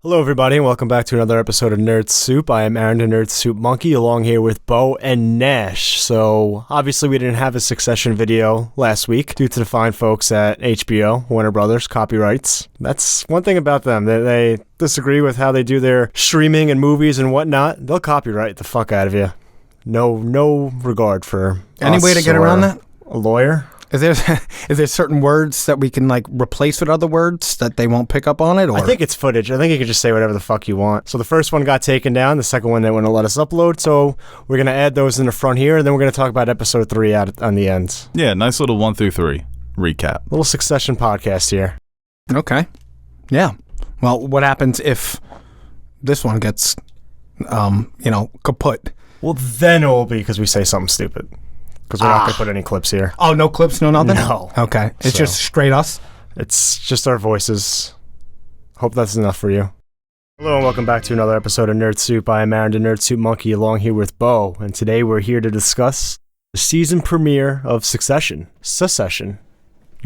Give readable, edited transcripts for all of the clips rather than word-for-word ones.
Hello everybody and welcome back to another episode of Nerd Soup. I am Aaron the Nerd Soup Monkey along here with Beau and Nash. So obviously we didn't have a Succession video last week due to the fine folks at HBO, Warner Brothers, copyrights. That's one thing about them. They disagree with how they do their streaming and movies and whatnot. They'll copyright the fuck out of you. No regard for any way to get around that? A lawyer? Is there certain words that we can replace with other words that they won't pick up on it? Or? I think it's footage. I think you can just say whatever the fuck you want. So the first one got taken down. The second one they wouldn't let us upload. So we're going to add those in the front here. And then we're going to talk about episode 3 out on the end. Yeah, nice little 1 through 3 recap. Little Succession podcast here. Okay. Yeah. Well, what happens if this one gets, kaput? Well, then it will be because we say something stupid. Because we're not going to put any clips here. Oh, no clips, no nothing? No. Okay. It's just straight us? It's just our voices. Hope that's enough for you. Hello and welcome back to another episode of Nerd Soup. I am Aaron the Nerd Soup Monkey along here with Beau. And today we're here to discuss the season premiere of Succession. Succession.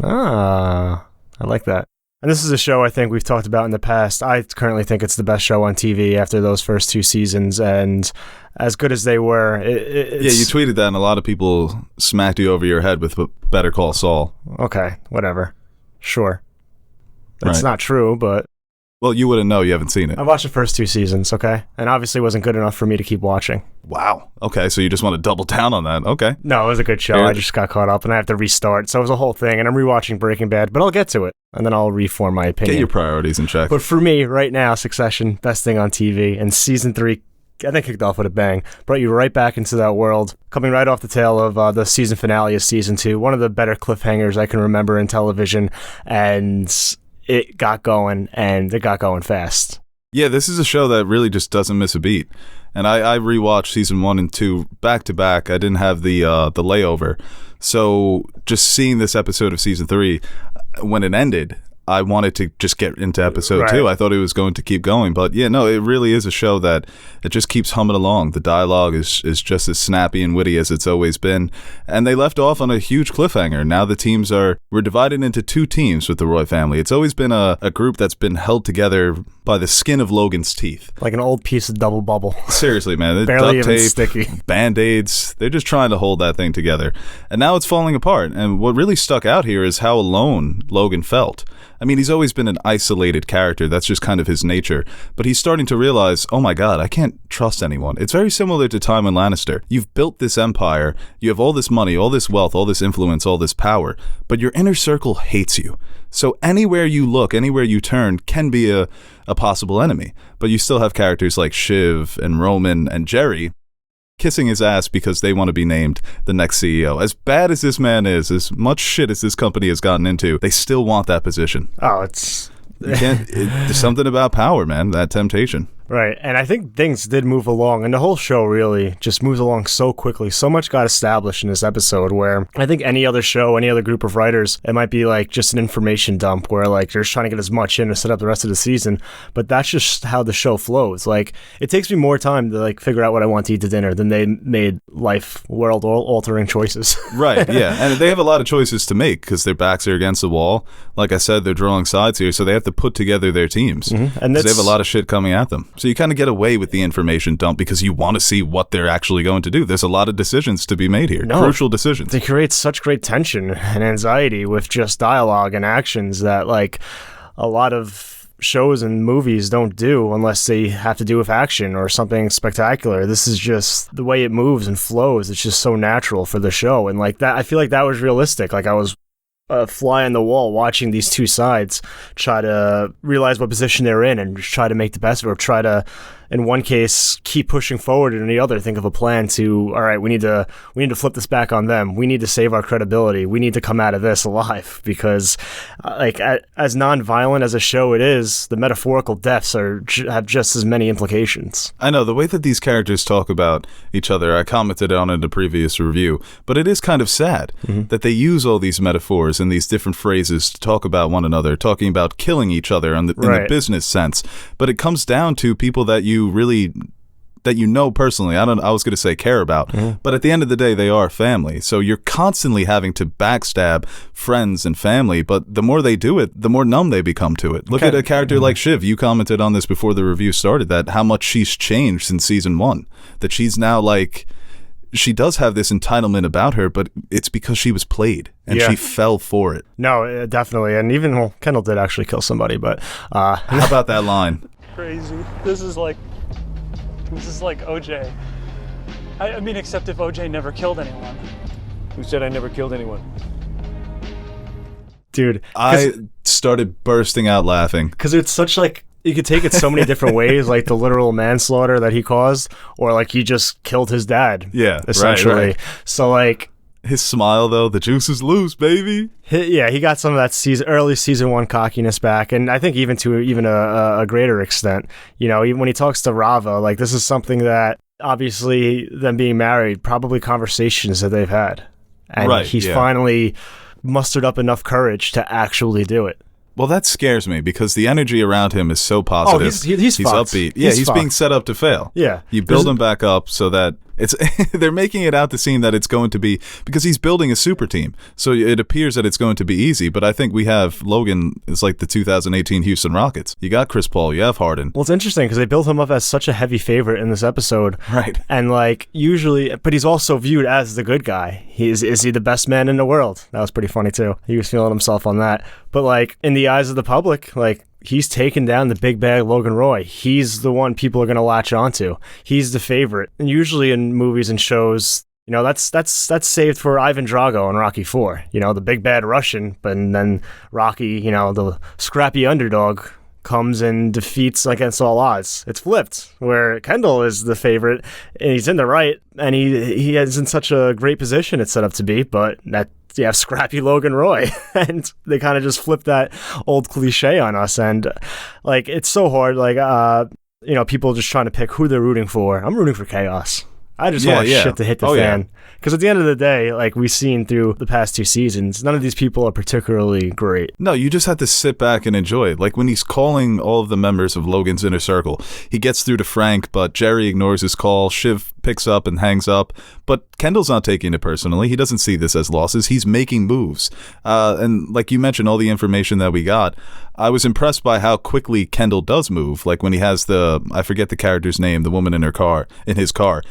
I like that. And this is a show I think we've talked about in the past. I currently think it's the best show on TV after those first 2 seasons, and as good as they were, it's... Yeah, you tweeted that, and a lot of people smacked you over your head with Better Call Saul. Okay, whatever. Sure. That's Right. not true, but... Well, you wouldn't know. You haven't seen it. I watched the first 2 seasons, okay? And obviously it wasn't good enough for me to keep watching. Wow. Okay, so you just want to double down on that. Okay. No, it was a good show. I just got caught up, and I have to restart. So it was a whole thing, and I'm rewatching Breaking Bad, but I'll get to it, and then I'll reform my opinion. Get your priorities in check. But for me, right now, Succession, best thing on TV, and season 3, I think kicked off with a bang. Brought you right back into that world, coming right off the tail of the season finale of season 2. One of the better cliffhangers I can remember in television, and it got going, and it got going fast. Yeah, this is a show that really just doesn't miss a beat. And I rewatched season 1 and 2 back to back. I didn't have the layover. So just seeing this episode of season 3, when it ended, I wanted to just get into episode 2. I thought it was going to keep going. But yeah, no, it really is a show that it just keeps humming along. The dialogue is just as snappy and witty as it's always been. And they left off on a huge cliffhanger. Now the we're divided into 2 teams with the Roy family. It's always been a group that's been held together by the skin of Logan's teeth. Like an old piece of double bubble. Seriously, man. Barely duct even tape, sticky. Band-Aids. They're just trying to hold that thing together. And now it's falling apart. And what really stuck out here is how alone Logan felt. I mean, he's always been an isolated character. That's just kind of his nature. But he's starting to realize, oh my God, I can't trust anyone. It's very similar to Tywin Lannister. You've built this empire. You have all this money, all this wealth, all this influence, all this power. But your inner circle hates you. So anywhere you look, anywhere you turn can be a possible enemy. But you still have characters like Shiv and Roman and Jerry kissing his ass because they want to be named the next CEO. As bad as this man is, as much shit as this company has gotten into, they still want that position. Oh, it's... There's something about power, man, that temptation. Right, and I think things did move along, and the whole show really just moves along so quickly. So much got established in this episode where I think any other show, any other group of writers, it might be just an information dump where they're just trying to get as much in to set up the rest of the season, but that's just how the show flows. It takes me more time to figure out what I want to eat to dinner than they made world-altering choices. Right, yeah, and they have a lot of choices to make because their backs are against the wall. Like I said, they're drawing sides here, so they have to put together their teams. Mm-hmm. And they have a lot of shit coming at them. So you kind of get away with the information dump because you want to see what they're actually going to do. There's a lot of decisions to be made here. No, crucial decisions. They create such great tension and anxiety with just dialogue and actions that a lot of shows and movies don't do unless they have to do with action or something spectacular. This is just the way it moves and flows. It's just so natural for the show. And that, I feel like that was realistic. I was a fly on the wall watching these 2 sides try to realize what position they're in and try to make the best of it, or try to, in one case, keep pushing forward, and in the other, think of a plan to, all right, we need to flip this back on them. We need to save our credibility. We need to come out of this alive because, as non-violent as a show it is, the metaphorical deaths have just as many implications. I know, the way that these characters talk about each other, I commented on in the previous review, but it is kind of sad that they use all these metaphors and these different phrases to talk about one another, talking about killing each other in the business sense. But it comes down to people that you really that you know personally. I was going to say care about, but at the end of the day, they are family. So you're constantly having to backstab friends and family, but the more they do it, the more numb they become to it. Look at a character like Shiv. You commented on this before the review started, that how much she's changed since season 1, that she's now like, she does have this entitlement about her, but it's because she was played and she fell for it. No, definitely. And even, well, Kendall did actually kill somebody, but how about that line? Crazy. This is like OJ. I mean, except if OJ never killed anyone. Who said I never killed anyone? Dude, I started bursting out laughing. Because it's such like, you could take it so many different ways, like the literal manslaughter that he caused, or like he just killed his dad. Yeah, essentially. right. So like, his smile though, the juice is loose, baby. He got some of that early season 1 cockiness back, and I think even to a greater extent. You know, even when he talks to Rava, like this is something that obviously them being married, probably conversations that they've had, and he's finally mustered up enough courage to actually do it. Well, that scares me because the energy around him is so positive. Oh, he's upbeat. Yeah, he's being set up to fail. Yeah. You build him back up so that it's they're making it out to seem that it's going to be, because he's building a super team. So it appears that it's going to be easy, but I think we have Logan, it's like the 2018 Houston Rockets. You got Chris Paul, you have Harden. Well, it's interesting because they built him up as such a heavy favorite in this episode. Right. And like usually, but he's also viewed as the good guy. Is he the best man in the world? That was pretty funny too. He was feeling himself on that. But like in the eyes of the public, like he's taken down the big bad Logan Roy. He's the one people are going to latch onto. He's the favorite. And usually in movies and shows, you know, that's saved for Ivan Drago in Rocky 4. You know, the big bad Russian, but then Rocky, you know, the scrappy underdog comes and defeats against all odds. It's flipped, where Kendall is the favorite and he's in the right, and he is in such a great position it's set up to be, but that you have scrappy Logan Roy, and they kind of just flip that old cliche on us, and like it's so hard. Like you know, people just trying to pick who they're rooting for. I'm rooting for chaos. I just want shit to hit the fan. Because at the end of the day, like we've seen through the past 2 seasons, none of these people are particularly great. No, you just have to sit back and enjoy it. Like when he's calling all of the members of Logan's inner circle, he gets through to Frank, but Jerry ignores his call. Shiv picks up and hangs up, but Kendall's not taking it personally. He doesn't see this as losses. He's making moves. And like you mentioned, all the information that we got, I was impressed by how quickly Kendall does move. Like when he has I forget the character's name, the woman in his car,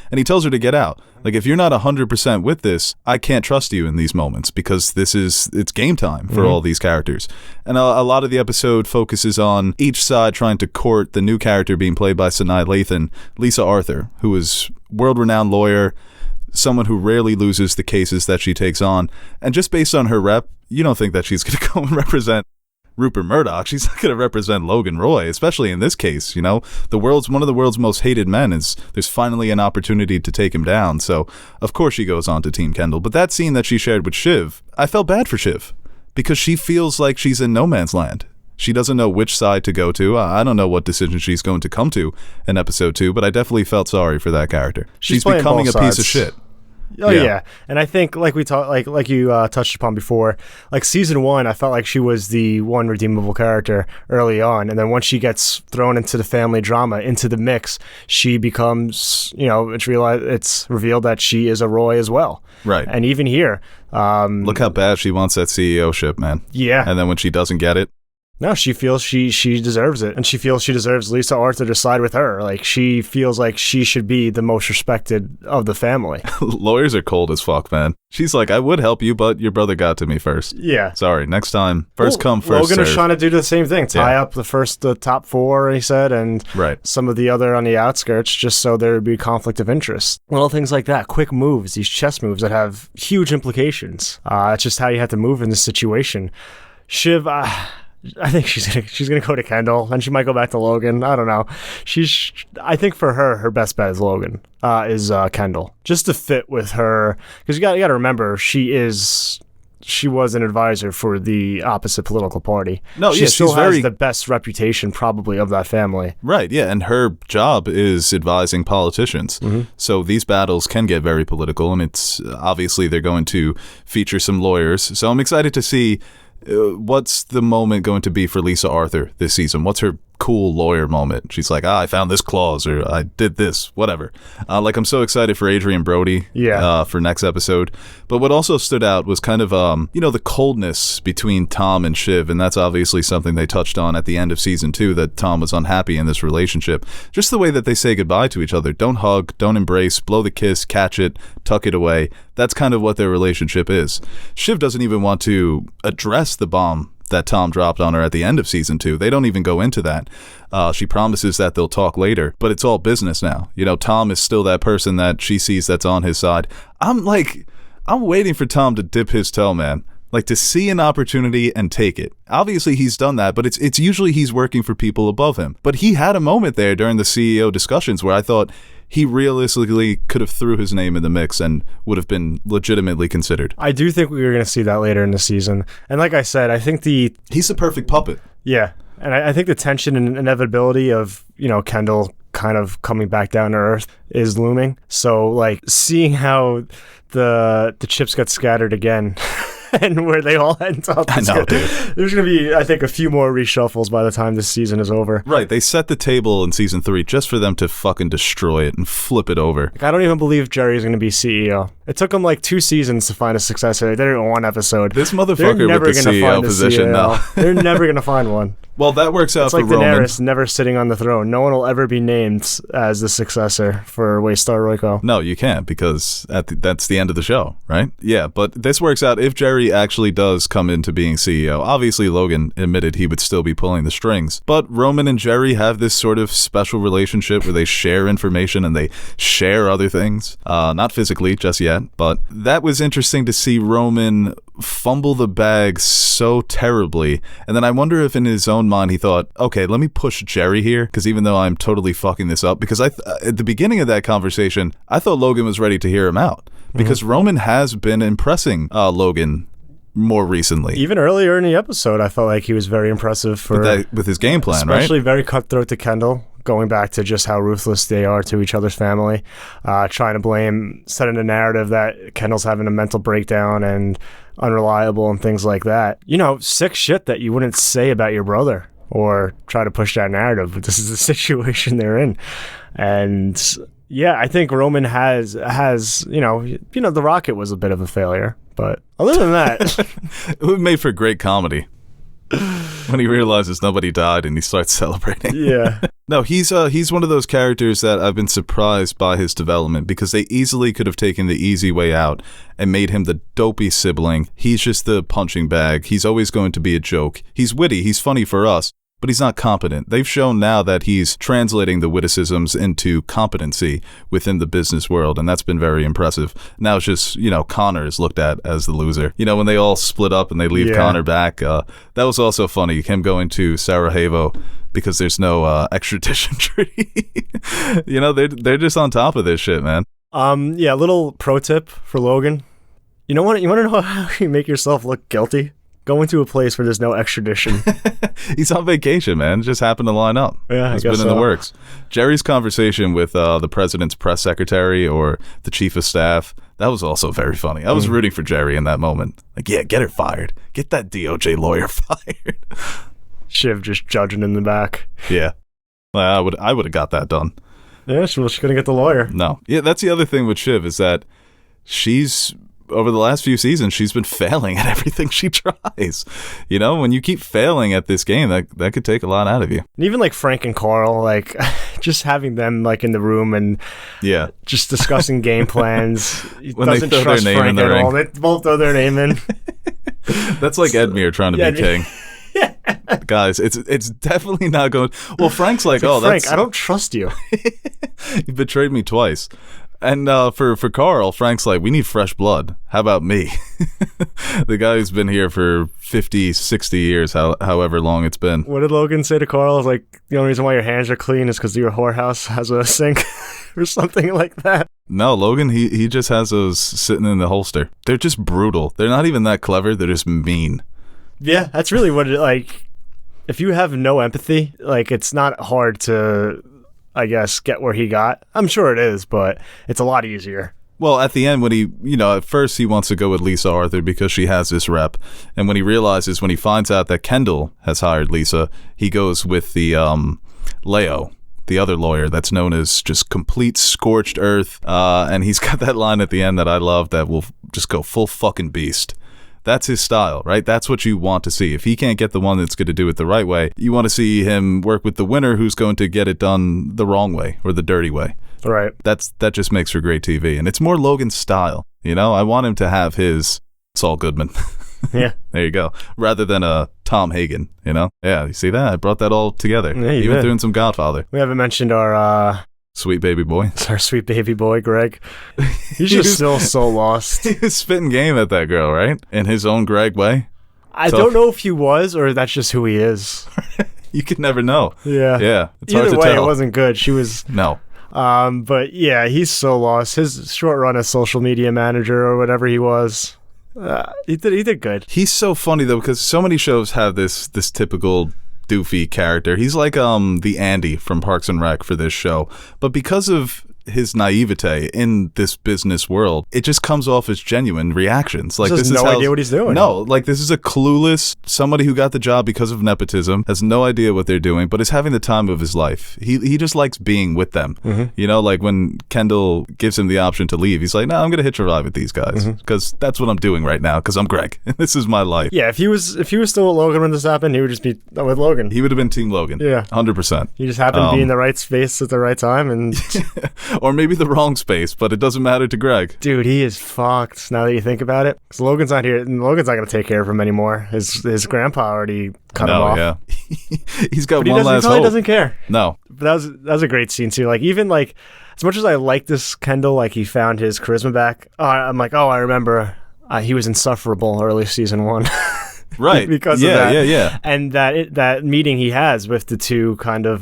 and he tells her to get out. Like, if you're not 100% with this, I can't trust you in these moments, because it's game time for all these characters. And a lot of the episode focuses on each side trying to court the new character being played by Sanaa Lathan, Lisa Arthur, who is world-renowned lawyer, someone who rarely loses the cases that she takes on. And just based on her rep, you don't think that she's going to go and represent Rupert Murdoch. She's not going to represent Logan Roy, especially in this case. You know, one of the world's most hated men there's finally an opportunity to take him down. So of course she goes on to Team Kendall. But that scene that she shared with Shiv, I felt bad for Shiv because she feels like she's in no man's land. She doesn't know which side to go to. I don't know what decision she's going to come to in episode 2, but I definitely felt sorry for that character. She's becoming a piece of shit. Oh yeah. And I think like we talked, like you touched upon before, like season 1, I felt like she was the one redeemable character early on, and then once she gets thrown into the family drama, into the mix, she becomes, you know, it's revealed that she is a Roy as well. Right. And even here, look how bad she wants that CEO-ship, man. Yeah. And then when she doesn't get it. No, she feels she deserves it, and she feels she deserves Lisa Arthur to side with her. Like, she feels like she should be the most respected of the family. Lawyers are cold as fuck, man. She's like, I would help you, but your brother got to me first. Yeah. Sorry, next time. First come, first Logan serve. is trying to do the same thing. Tie up the top 4, he said, and some of the other on the outskirts, just so there would be conflict of interest. Little things like that. Quick moves, these chess moves that have huge implications. That's just how you have to move in this situation. Shiv, I think she's gonna go to Kendall, and she might go back to Logan. I don't know. I think for her best bet is Logan, is Kendall, just to fit with her, because you got to remember she was an advisor for the opposite political party. No, she yeah, still she's has the best reputation probably of that family. Right, yeah, and her job is advising politicians. So these battles can get very political, and it's obviously they're going to feature some lawyers. So I'm excited to see what's the moment going to be for Lisa Arthur this season. What's her cool lawyer moment. She's like, I found this clause, or I did this, whatever. Like, I'm so excited for Adrian Brody for next episode. But what also stood out was kind of, the coldness between Tom and Shiv, and that's obviously something they touched on at the end of season 2, that Tom was unhappy in this relationship. Just the way that they say goodbye to each other. Don't hug, don't embrace, blow the kiss, catch it, tuck it away. That's kind of what their relationship is. Shiv doesn't even want to address the bomb that Tom dropped on her at the end of season 2. They don't even go into that. She promises that they'll talk later, but it's all business now. Tom is still that person that she sees that's on his side. I'm waiting for Tom to dip his toe, man. Like, to see an opportunity and take it. Obviously, he's done that, but it's usually he's working for people above him. But he had a moment there during the CEO discussions where I thought he realistically could have threw his name in the mix and would have been legitimately considered. I do think we were going to see that later in the season. And like I said, I think he's the perfect puppet. Yeah. And I think the tension and inevitability of, Kendall kind of coming back down to earth is looming. So, like, seeing how the chips get scattered again and where they all end up. I know, dude. There's going to be, I think, a few more reshuffles by the time this season is over. Right. They set the table in season 3 just for them to fucking destroy it and flip it over. Like, I don't even believe Jerry's going to be CEO. It took them like 2 seasons to find a successor. They did it in 1 episode. This motherfucker with the CEO position now. They're never going to find one. Well, that works out it's for like Roman. Daenerys never sitting on the throne. No one will ever be named as the successor for Waystar Royco. No, you can't, because that's the end of the show, right? Yeah, but this works out if Jerry actually does come into being CEO. Obviously, Logan admitted he would still be pulling the strings. But Roman and Jerry have this sort of special relationship where they share information and they share other things. Not physically just yet, but that was interesting to see Roman fumble the bag so terribly. And then I wonder if in his own mind he thought, okay, let me push Jerry here, because even though I'm totally fucking this up, because at the beginning of that conversation, I thought Logan was ready to hear him out, because Roman has been impressing Logan more recently. Even earlier in the episode, I felt like he was very impressive with his game plan, especially right? very cutthroat to Kendall, going back to just how ruthless they are to each other's family, trying to setting a narrative that Kendall's having a mental breakdown and unreliable and things like that. Sick shit that you wouldn't say about your brother or try to push that narrative, but this is the situation they're in. And yeah, I think Roman has the rocket was a bit of a failure, but other than that, it would made for great comedy when he realizes nobody died and he starts celebrating. Yeah. No, he's one of those characters that I've been surprised by his development, because they easily could have taken the easy way out and made him the dopey sibling. He's just the punching bag. He's always going to be a joke. He's witty. He's funny for us, but he's not competent. They've shown now that he's translating the witticisms into competency within the business world, and that's been very impressive. Now it's just, Connor is looked at as the loser. When they all split up and they leave Connor back, that was also funny, him going to Sarajevo because there's no extradition treaty. They're just on top of this shit, man. Yeah, little pro tip for Logan. You want to know how you make yourself look guilty? Go into a place where there's no extradition. He's on vacation, man. It just happened to line up. Yeah, it's been in the works. Jerry's conversation with the president's press secretary or the chief of staff, that was also very funny. I was rooting for Jerry in that moment. Like, yeah, get her fired. Get that DOJ lawyer fired. Shiv just judging in the back. Yeah. Well, I would have got that done. Yeah, she's going to get the lawyer. No. Yeah, that's the other thing with Shiv, is that over the last few seasons, she's been failing at everything she tries. When you keep failing at this game, that could take a lot out of you. And even like Frank and Carl, like just having them like in the room and just discussing game plans. When doesn't they throw trust their name Frank in the ring. They both throw their name in. That's like Edmure trying to be king. Guys, it's definitely not going. Well, Frank's like, Frank, I don't trust you. You betrayed me twice. And for Carl, Frank's like, we need fresh blood. How about me? The guy who's been here for 50, 60 years, however long it's been. What did Logan say to Carl? It's like, the only reason why your hands are clean is because your whorehouse has a sink or something like that. No, Logan, he just has those sitting in the holster. They're just brutal. They're not even that clever. They're just mean. Yeah, that's really what it, like, if you have no empathy, like, it's not hard to, I guess, get where he got. I'm sure it is, but it's a lot easier Well, at the end, when at first he wants to go with Lisa Arthur because she has this rep. And when he finds out that Kendall has hired Lisa, he goes with the Leo, the other lawyer that's known as just complete scorched earth. And he's got that line at the end that I love that will just go full fucking beast. That's his style, right? That's what you want to see. If he can't get the one that's going to do it the right way, you want to see him work with the winner who's going to get it done the wrong way or the dirty way. Right. That just makes for great TV. And it's more Logan's style. I want him to have his Saul Goodman. Yeah. There you go. Rather than a Tom Hagen, Yeah, you see that? I brought that all together. Yeah, you Even did. doing some Godfather. We haven't mentioned our Sweet baby boy. sweet baby boy, Greg. He's just still so lost. He was spitting game at that girl, right? In his own Greg way. I don't know if he was or that's just who he is. You could never know. Yeah. Yeah. It's Either hard to way, tell. it wasn't good. She was... No. But yeah, he's so lost. His short run as social media manager or whatever he was, he did good. He's so funny though because so many shows have this typical doofy character. He's like the Andy from Parks and Rec for this show, but because of his naivete in this business world, it just comes off as genuine reactions. Like Just this has is no how, idea what he's doing. No, like this is a clueless somebody who got the job because of nepotism, has no idea what they're doing, but is having the time of his life. He just likes being with them. Mm-hmm. Like when Kendall gives him the option to leave, he's like, "No, I'm gonna hitch a ride with these guys because that's what I'm doing right now. Because I'm Greg. This is my life." Yeah, if he was still with Logan when this happened, he would just be with Logan. He would have been Team Logan. Yeah. 100%. He just happened to be in the right space at the right time, and Or maybe the wrong space, but it doesn't matter to Greg. dude, he is fucked now that you think about it. Because Logan's not here, and Logan's not gonna take care of him anymore. His grandpa already cut him off. Yeah. He's got But he one last probably hope. doesn't care. No. But that was a great scene too. Like even like as much as I like this Kendall, like he found his charisma back. I'm like, I remember he was insufferable early season 1. Right. because of that. Yeah. And that meeting he has with the two kind of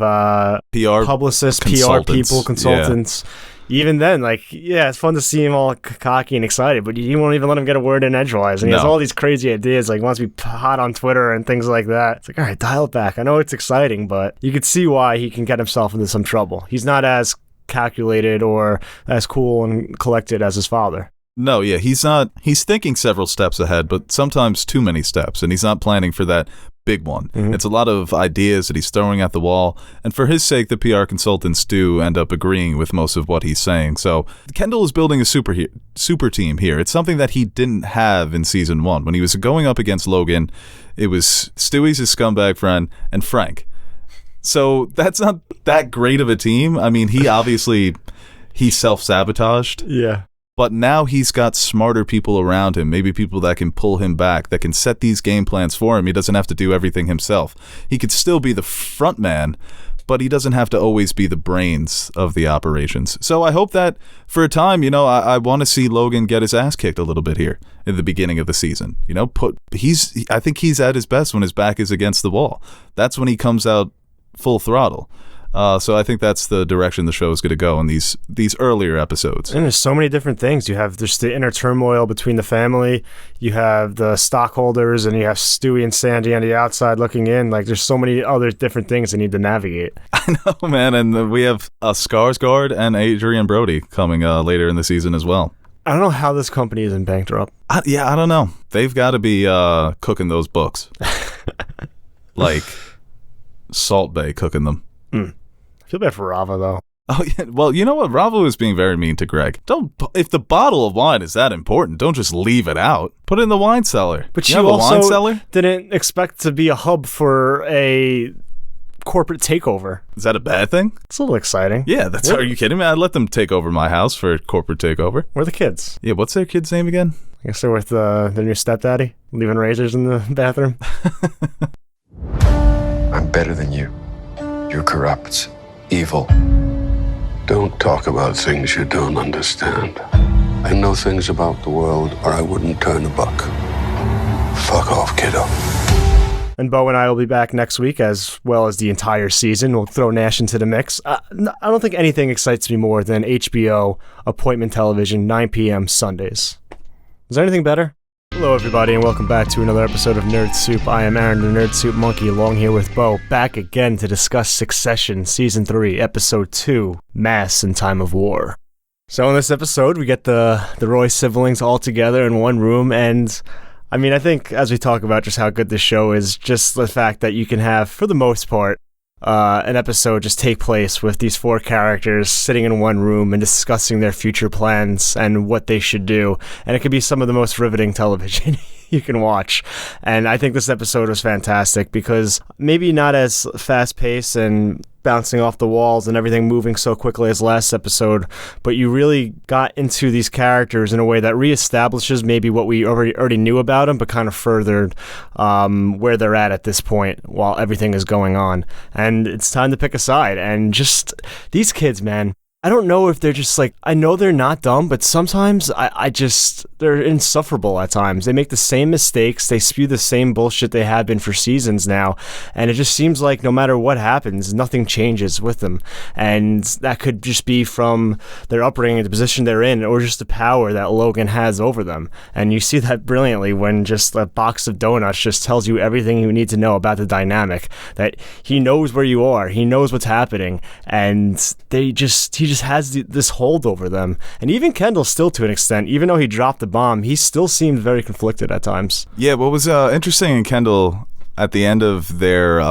PR publicists, PR consultants. people, consultants. Even then, like, yeah, it's fun to see him all cocky and excited, but you won't even let him get a word in edgewise. And he has No. all these crazy ideas, like, he wants to be hot on Twitter and things like that. It's like, all right, dial it back. I know it's exciting, but you could see why he can get himself into some trouble. He's not as calculated or as cool and collected as his father. No, yeah, he's not. He's thinking several steps ahead, but sometimes too many steps, and he's not planning for that big one. It's a lot of ideas that he's throwing at the wall, and for his sake, the PR consultants do end up agreeing with most of what he's saying. So Kendall is building a super team here. It's something that he didn't have in season 1. When he was going up against Logan, it was Stewie's his scumbag friend, and Frank. So that's not that great of a team. I mean, he self-sabotaged. Yeah. But now he's got smarter people around him, maybe people that can pull him back, that can set these game plans for him. He doesn't have to do everything himself. He could still be the front man, but he doesn't have to always be the brains of the operations. So I hope that for a time, I want to see Logan get his ass kicked a little bit here in the beginning of the season. I think he's at his best when his back is against the wall. That's when he comes out full throttle. So I think that's the direction the show is going to go in these earlier episodes. And there's so many different things. You have just the inner turmoil between the family. You have the stockholders, and you have Stewie and Sandy on the outside looking in. Like, there's so many other different things they need to navigate. I know, man. And we have Skarsgård and Adrian Brody coming later in the season as well. I don't know how this company isn't bankrupt. I don't know. They've got to be cooking those books. Like Salt Bay cooking them. I feel bad for Rava, though. Oh, yeah. Well, you know what? Ravo is being very mean to Greg. If the bottle of wine is that important, don't just leave it out. Put it in the wine cellar. But you you have a wine also cellar? didn't expect to be a hub for a corporate takeover. Is that a bad thing? It's a little exciting. Yeah, are you kidding me? I'd let them take over my house for a corporate takeover. We're the kids. Yeah, what's their kid's name again? I guess they're with their new stepdaddy, leaving razors in the bathroom. I'm better than you. You're corrupt, evil. Don't talk about things you don't understand. I know things about the world, or I wouldn't turn a buck. Fuck off, kiddo. And Beau and I will be back next week, as well as the entire season. We'll throw Nash into the mix. I don't think anything excites me more than HBO appointment television, 9 p.m. Sundays. Is there anything better? Hello, everybody, and welcome back to another episode of Nerd Soup. I am Aaron, the Nerd Soup Monkey, along here with Beau, back again to discuss Succession, Season 3, Episode 2, Mass in Time of War. So in this episode, we get the Roy siblings all together in one room, and I mean, I think as we talk about just how good this show is, just the fact that you can have, for the most part, an episode just take place with these 4 characters sitting in one room and discussing their future plans and what they should do, and it could be some of the most riveting television you can watch. And I think this episode was fantastic because maybe not as fast-paced and bouncing off the walls and everything moving so quickly as last episode, but you really got into these characters in a way that reestablishes maybe what we already knew about them, but kind of furthered where they're at this point while everything is going on. And it's time to pick a side. And just these kids, man, I don't know if they're just like, I know they're not dumb, but sometimes they're insufferable at times. They make the same mistakes. They spew the same bullshit they have been for seasons now. And it just seems like no matter what happens, nothing changes with them. And that could just be from their upbringing, the position they're in, or just the power that Logan has over them. And you see that brilliantly when just a box of donuts just tells you everything you need to know about the dynamic. That he knows where you are. He knows what's happening. And he just has this hold over them. And even Kendall still, to an extent, even though he dropped the bomb, he still seemed very conflicted at times. Yeah, what was interesting in Kendall at the end of their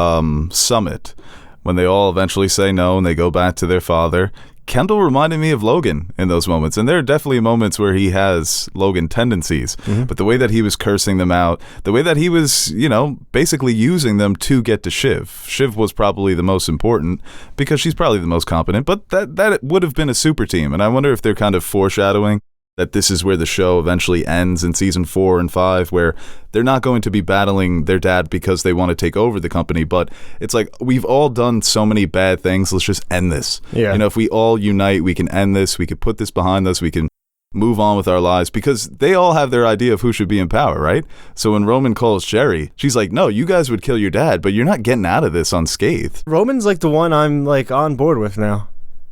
summit, when they all eventually say no and they go back to their father, Kendall reminded me of Logan in those moments. And there are definitely moments where he has Logan tendencies. Mm-hmm. But the way that he was cursing them out, the way that he was, basically using them to get to Shiv. Shiv was probably the most important because she's probably the most competent. But that would have been a super team. And I wonder if they're kind of foreshadowing that this is where the show eventually ends in season 4 and 5, where they're not going to be battling their dad because they want to take over the company, but it's like, we've all done so many bad things, let's just end this. Yeah. If we all unite, we can end this, we could put this behind us, we can move on with our lives, because they all have their idea of who should be in power, right? So when Roman calls Jerry, she's like, no, you guys would kill your dad, but you're not getting out of this unscathed. Roman's like the one I'm like on board with now.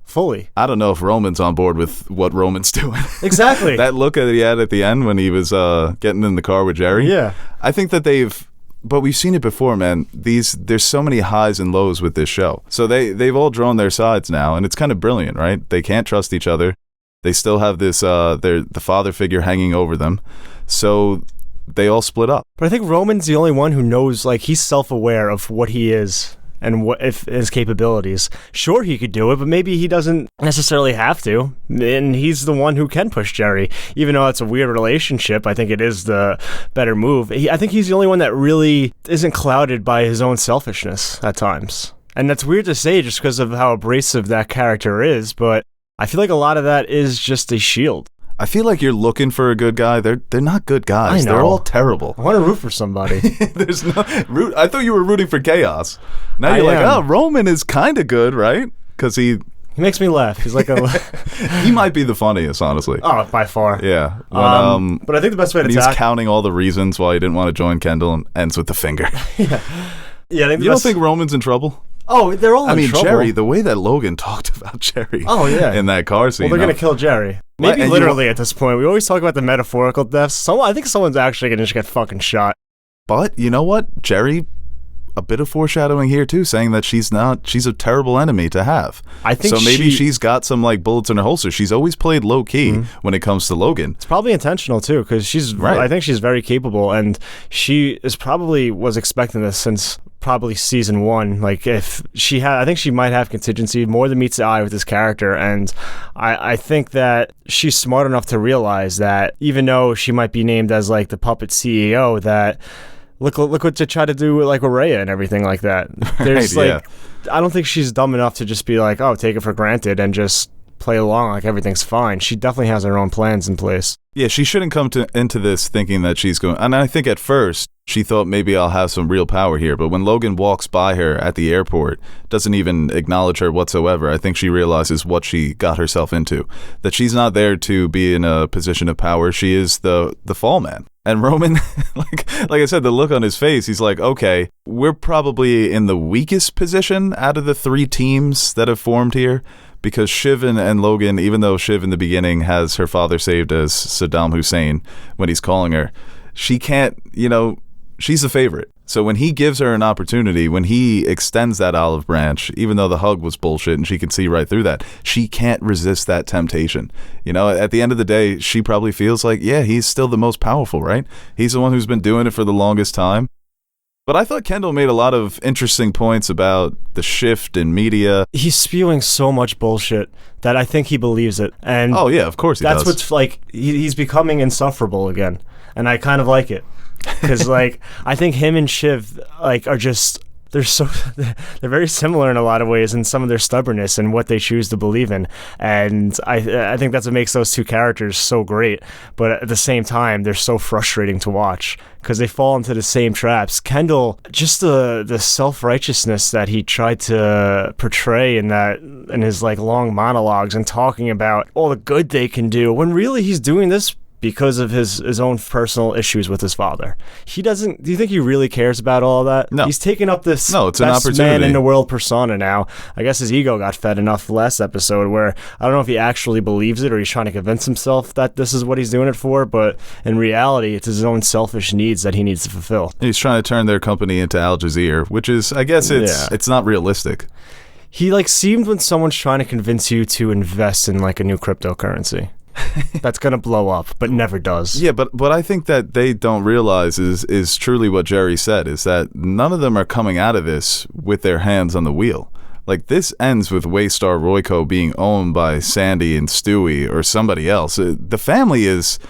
Fully. I don't know if Roman's on board with what Roman's doing. Exactly. That look that he had at the end when he was getting in the car with Jerry. Yeah. I think that but we've seen it before, man. There's so many highs and lows with this show. So they've all drawn their sides now, and it's kind of brilliant, right? They can't trust each other. They still have this the father figure hanging over them. So they all split up. But I think Roman's the only one who knows, like, he's self-aware of what he is and what if his capabilities. Sure, he could do it, but maybe he doesn't necessarily have to. And he's the one who can push Jerry. Even though it's a weird relationship, I think it is the better move. I think he's the only one that really isn't clouded by his own selfishness at times. And that's weird to say just because of how abrasive that character is, but I feel like a lot of that is just a shield. I feel like you're looking for a good guy. They're not good guys. I know. They're all terrible. I want to root for somebody. I thought you were rooting for chaos. Now you're like, oh, Roman is kind of good, right? Because he makes me laugh. He's like a... He might be the funniest, honestly. Oh, by far. Yeah. But I think the best way to he's counting all the reasons why he didn't want to join Kendall and ends with the finger. Yeah. I think you don't think Roman's in trouble? Oh, they're all in trouble. Jerry, the way that Logan talked about Jerry in that car scene. Well, they're going to kill Jerry. Maybe literally at this point. We always talk about the metaphorical deaths. I think someone's actually going to just get fucking shot. But you know what? Jerry, a bit of foreshadowing here too, saying that she's a terrible enemy to have. I think so. Maybe she's got some like bullets in her holster. She's always played low key when it comes to Logan. It's probably intentional too, because she's right. I think she's very capable, and she was expecting this since probably season 1. Like, if she had, I think she might have contingency more than meets the eye with this character, and I think that she's smart enough to realize that even though she might be named as like the puppet CEO, that look what to try to do with like Rhea and everything like that. There's I don't think she's dumb enough to just be like, oh, take it for granted and just play along like everything's fine. She definitely has her own plans in place. Yeah, she shouldn't come into this thinking that she's going... And I think at first, she thought maybe I'll have some real power here. But when Logan walks by her at the airport, doesn't even acknowledge her whatsoever, I think she realizes what she got herself into. That she's not there to be in a position of power. She is the fall man. And Roman, like I said, the look on his face, he's like, okay, we're probably in the weakest position out of the 3 teams that have formed here. Because Shiv and Logan, even though Shiv in the beginning has her father saved as Saddam Hussein when he's calling her, she can't, she's the favorite. So when he gives her an opportunity, when he extends that olive branch, even though the hug was bullshit and she can see right through that, she can't resist that temptation. You know, at the end of the day, she probably feels like, yeah, he's still the most powerful, right? He's the one who's been doing it for the longest time. But I thought Kendall made a lot of interesting points about the shift in media. He's spewing so much bullshit that I think he believes it. And oh, yeah, of course he does. That's what's like, he's becoming insufferable again. And I kind of like it. Because, like, I think him and Shiv, like, are just... They're very similar in a lot of ways in some of their stubbornness and what they choose to believe in, and I think that's what makes those two characters so great. But at the same time, they're so frustrating to watch because they fall into the same traps. Kendall, just the self-righteousness that he tried to portray in his like long monologues and talking about all the good they can do, when really he's doing this because of his own personal issues with his father. He doesn't... Do you think he really cares about all of that? No. He's taken up this it's an best opportunity. man in the world persona now. I guess his ego got fed enough last episode where I don't know if he actually believes it or he's trying to convince himself that this is what he's doing it for, but in reality, it's his own selfish needs that he needs to fulfill. He's trying to turn their company into Al Jazeera, which is, I guess it's not realistic. He like seemed when someone's trying to convince you to invest in like a new cryptocurrency. That's gonna blow up, but never does. Yeah, but I think that they don't realize is truly what Jerry said, is that none of them are coming out of this with their hands on the wheel. Like, this ends with Waystar Royco being owned by Sandy and Stewie or somebody else. The family is...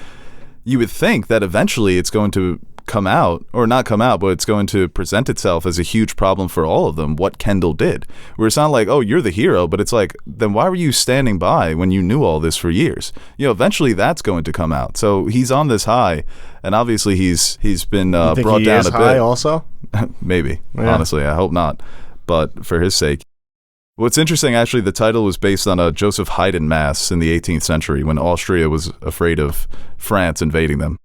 You would think that eventually it's going to come out, or not come out, but it's going to present itself as a huge problem for all of them, what Kendall did. Where it's not like, oh, you're the hero, but it's like, then why were you standing by when you knew all this for years? You know, eventually that's going to come out. So he's on this high, and obviously he's been brought down a bit. High also? Maybe. Yeah. Honestly, I hope not. But for his sake. What's interesting, actually, the title was based on a Joseph Haydn mass in the 18th century when Austria was afraid of France invading them.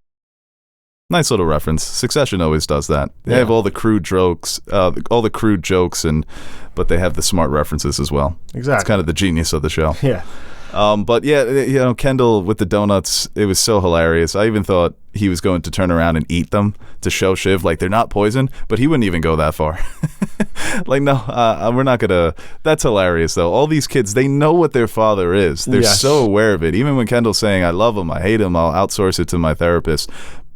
Nice little reference. Succession always does that. They have all the crude jokes, but they have the smart references as well. Exactly. It's kind of the genius of the show. Yeah. But yeah, you know, Kendall with the donuts, it was so hilarious. I even thought he was going to turn around and eat them to show Shiv, like, they're not poison, but he wouldn't even go that far. Like, no, we're not gonna... That's hilarious, though. All these kids, they know what their father is. They're so aware of it. Even when Kendall's saying, I love him, I hate him, I'll outsource it to my therapist.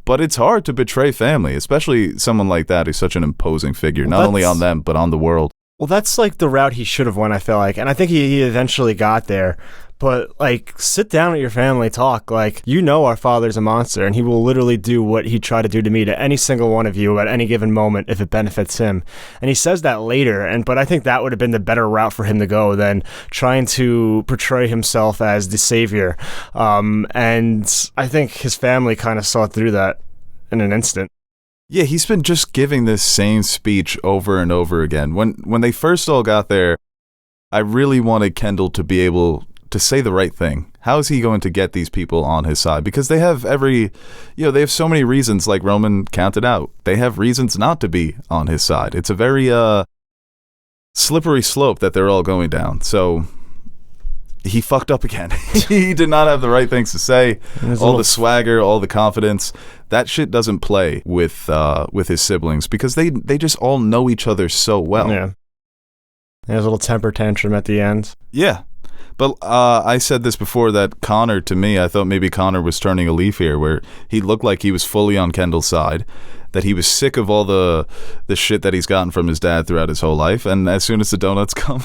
But it's hard to betray family, especially someone like that who's such an imposing figure, not only on them, but on the world. Well, that's like the route he should have went, I feel like. And I think he eventually got there. But, like, sit down with your family, talk. Like, you know our father's a monster, and he will literally do what he tried to do to me, to any single one of you at any given moment if it benefits him. And he says that later, but I think that would have been the better route for him to go than trying to portray himself as the savior. And I think his family kind of saw through that in an instant. Yeah, he's been just giving this same speech over and over again. When they first all got there, I really wanted Kendall to be able to say the right thing. How is he going to get these people on his side? Because they have they have so many reasons, like Roman counted out. They have reasons not to be on his side. It's a very slippery slope that they're all going down. So he fucked up again. He did not have the right things to say. All the swagger, all the confidence. That shit doesn't play with his siblings because they just all know each other so well. Yeah. There's a little temper tantrum at the end. Yeah. But I said this before, that Connor, to me, I thought maybe Connor was turning a leaf here, where he looked like he was fully on Kendall's side, that he was sick of all the shit that he's gotten from his dad throughout his whole life, and as soon as the donuts come,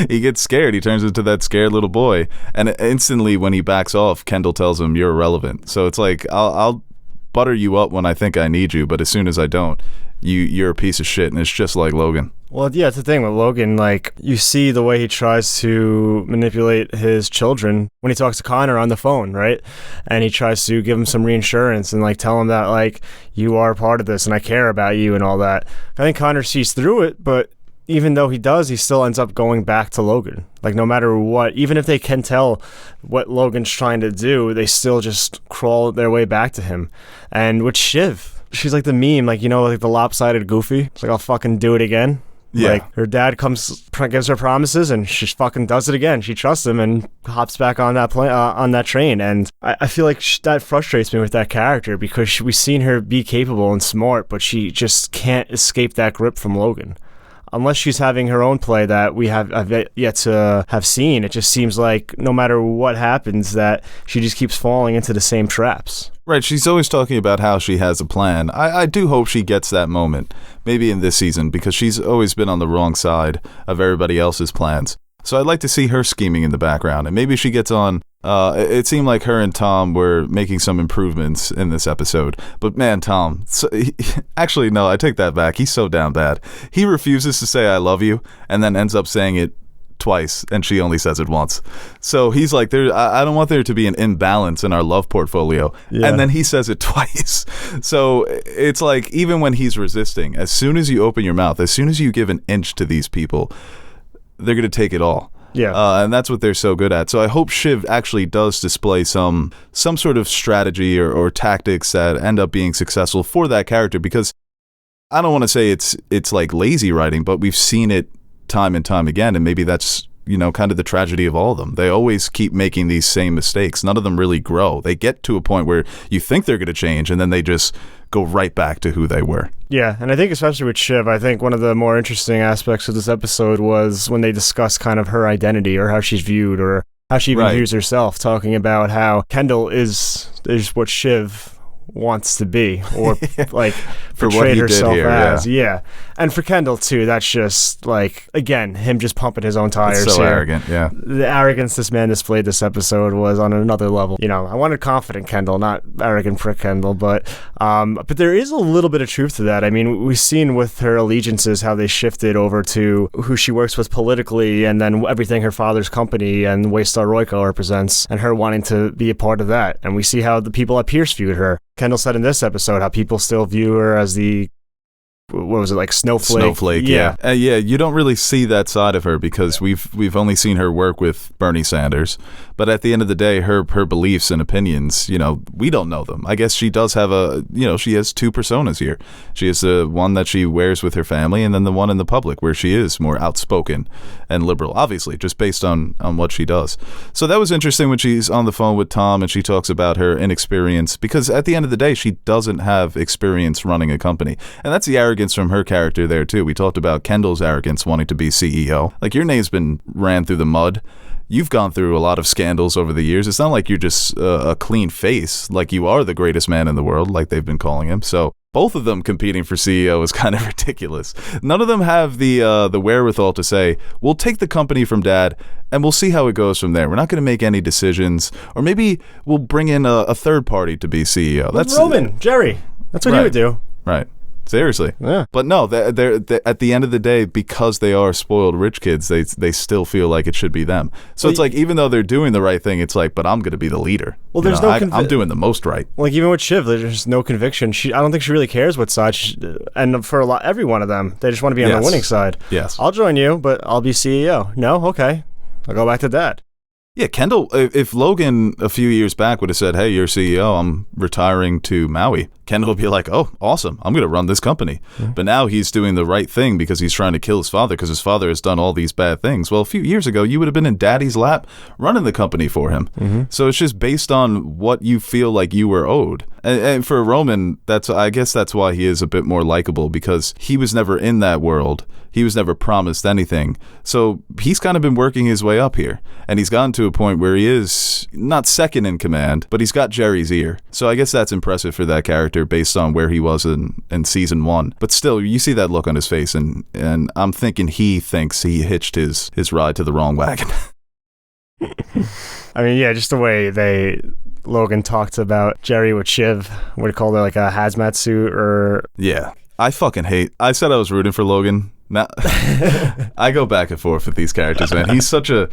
he gets scared. He turns into that scared little boy, and instantly when he backs off, Kendall tells him, you're irrelevant. So it's like, I'll butter you up when I think I need you, but as soon as I don't, you're a piece of shit, and it's just like Logan. Well, yeah, it's the thing with Logan, like, you see the way he tries to manipulate his children when he talks to Connor on the phone, right? And he tries to give him some reinsurance and, like, tell him that, like, you are part of this and I care about you and all that. I think Connor sees through it, but even though he does, he still ends up going back to Logan. Like, no matter what, even if they can tell what Logan's trying to do, they still just crawl their way back to him. And with Shiv, she's like the meme, like, you know, like the lopsided Goofy. It's like, I'll fucking do it again. Yeah. Like, her dad gives her promises, and she fucking does it again. She trusts him and hops back on that on that train. And I feel like that frustrates me with that character, because we've seen her be capable and smart, but she just can't escape that grip from Logan. Unless she's having her own play that we have yet to have seen, it just seems like no matter what happens, that she just keeps falling into the same traps. Right, she's always talking about how she has a plan. I do hope she gets that moment, maybe in this season, because she's always been on the wrong side of everybody else's plans. So I'd like to see her scheming in the background, and maybe she gets on. It seemed like her and Tom were making some improvements in this episode. But man, Tom, actually, no, I take that back. He's so down bad. He refuses to say I love you, and then ends up saying it twice, and she only says it once. So he's like, I don't want there to be an imbalance in our love portfolio. Yeah. And then he says it twice. So it's like, even when he's resisting, as soon as you open your mouth, as soon as you give an inch to these people, they're going to take it all. Yeah. And that's what they're so good at. So I hope Shiv actually does display some sort of strategy or tactics that end up being successful for that character, because I don't want to say it's like lazy writing, but we've seen it time and time again, and maybe that's, kind of the tragedy of all of them. They always keep making these same mistakes. None of them really grow. They get to a point where you think they're going to change, and then they just go right back to who they were. Yeah, and I think especially with Shiv, I think one of the more interesting aspects of this episode was when they discuss kind of her identity, or how she's viewed, or how she even views herself, talking about how Kendall is what Shiv wants to be, or like for portrayed what he herself did here, as. Yeah. And for Kendall too, that's just like, again, him just pumping his own tires. It's so here. arrogant. Yeah, the arrogance this man displayed this episode was on another level. I wanted confident Kendall, not arrogant prick Kendall, but there is a little bit of truth to that. I mean, we've seen with her allegiances how they shifted over to who she works with politically, and then everything her father's company and Waystar Royco represents, and her wanting to be a part of that. And we see how the people at Pierce viewed her. Kendall said in this episode how people still view her as the, what was it, like Snowflake? Yeah. You don't really see that side of her, because we've only seen her work with Bernie Sanders. But at the end of the day, her beliefs and opinions, we don't know them. I guess she does have she has two personas here. She has the one that she wears with her family, and then the one in the public where she is more outspoken and liberal, obviously, just based on what she does. So that was interesting when she's on the phone with Tom and she talks about her inexperience, because at the end of the day, she doesn't have experience running a company. And that's the arrogance from her character there, too. We talked about Kendall's arrogance wanting to be CEO. Like, your name's been ran through the mud. You've gone through a lot of scandals over the years. It's not like you're just a clean face, like you are the greatest man in the world, like they've been calling him. So both of them competing for CEO is kind of ridiculous. None of them have the wherewithal to say, we'll take the company from Dad and we'll see how it goes from there. We're not going to make any decisions, or maybe we'll bring in a third party to be CEO. That's Roman, Jerry. That's what he would do. Right. Seriously. Yeah. But no, they're at the end of the day, because they are spoiled rich kids, they still feel like it should be them. So it's like, even though they're doing the right thing, it's like, but I'm going to be the leader. Well, there's I'm doing the most right. Like, even with Shiv, there's no conviction. I don't think she really cares what side. And for every one of them, they just want to be on the winning side. Yes. I'll join you, but I'll be CEO. No? Okay. I'll go back to Dad. Yeah, Kendall, if Logan a few years back would have said, hey, you're CEO, I'm retiring to Maui, Kendall would be like, oh, awesome, I'm going to run this company. Mm-hmm. But now he's doing the right thing because he's trying to kill his father, because his father has done all these bad things. Well, a few years ago, you would have been in Daddy's lap running the company for him. Mm-hmm. So it's just based on what you feel like you were owed. And for Roman, I guess that's why he is a bit more likable, because he was never in that world. He was never promised anything. So he's kind of been working his way up here. And he's gotten to a point where he is not second in command, but he's got Jerry's ear. So I guess that's impressive for that character based on where he was in season 1. But still, you see that look on his face, and I'm thinking he thinks he hitched his ride to the wrong wagon. I mean, yeah, just the way Logan talked about Jerry with Shiv, what do you call it, like a hazmat suit, or... Yeah. I said I was rooting for Logan. Now, I go back and forth with these characters, man. He's such a...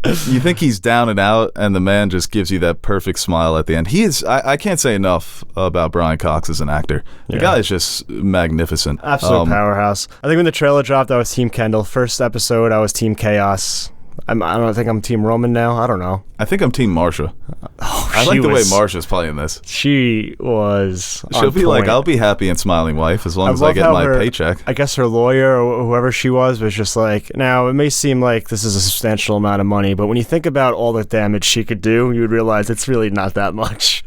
You think he's down and out, and the man just gives you that perfect smile at the end. He is... I can't say enough about Brian Cox as an actor. The guy is just magnificent. Absolute powerhouse. I think when the trailer dropped, I was Team Kendall. First episode, I was Team Chaos. I don't think I'm Team Roman now. I don't know. I think I'm Team Marsha. I she like the way was- Marsha's playing this. She was. She'll on be like, point. I'll be happy and smiling wife as long as I love get how my her- paycheck. I guess her lawyer or whoever she was just like, now it may seem like this is a substantial amount of money, but when you think about all the damage she could do, you would realize it's really not that much.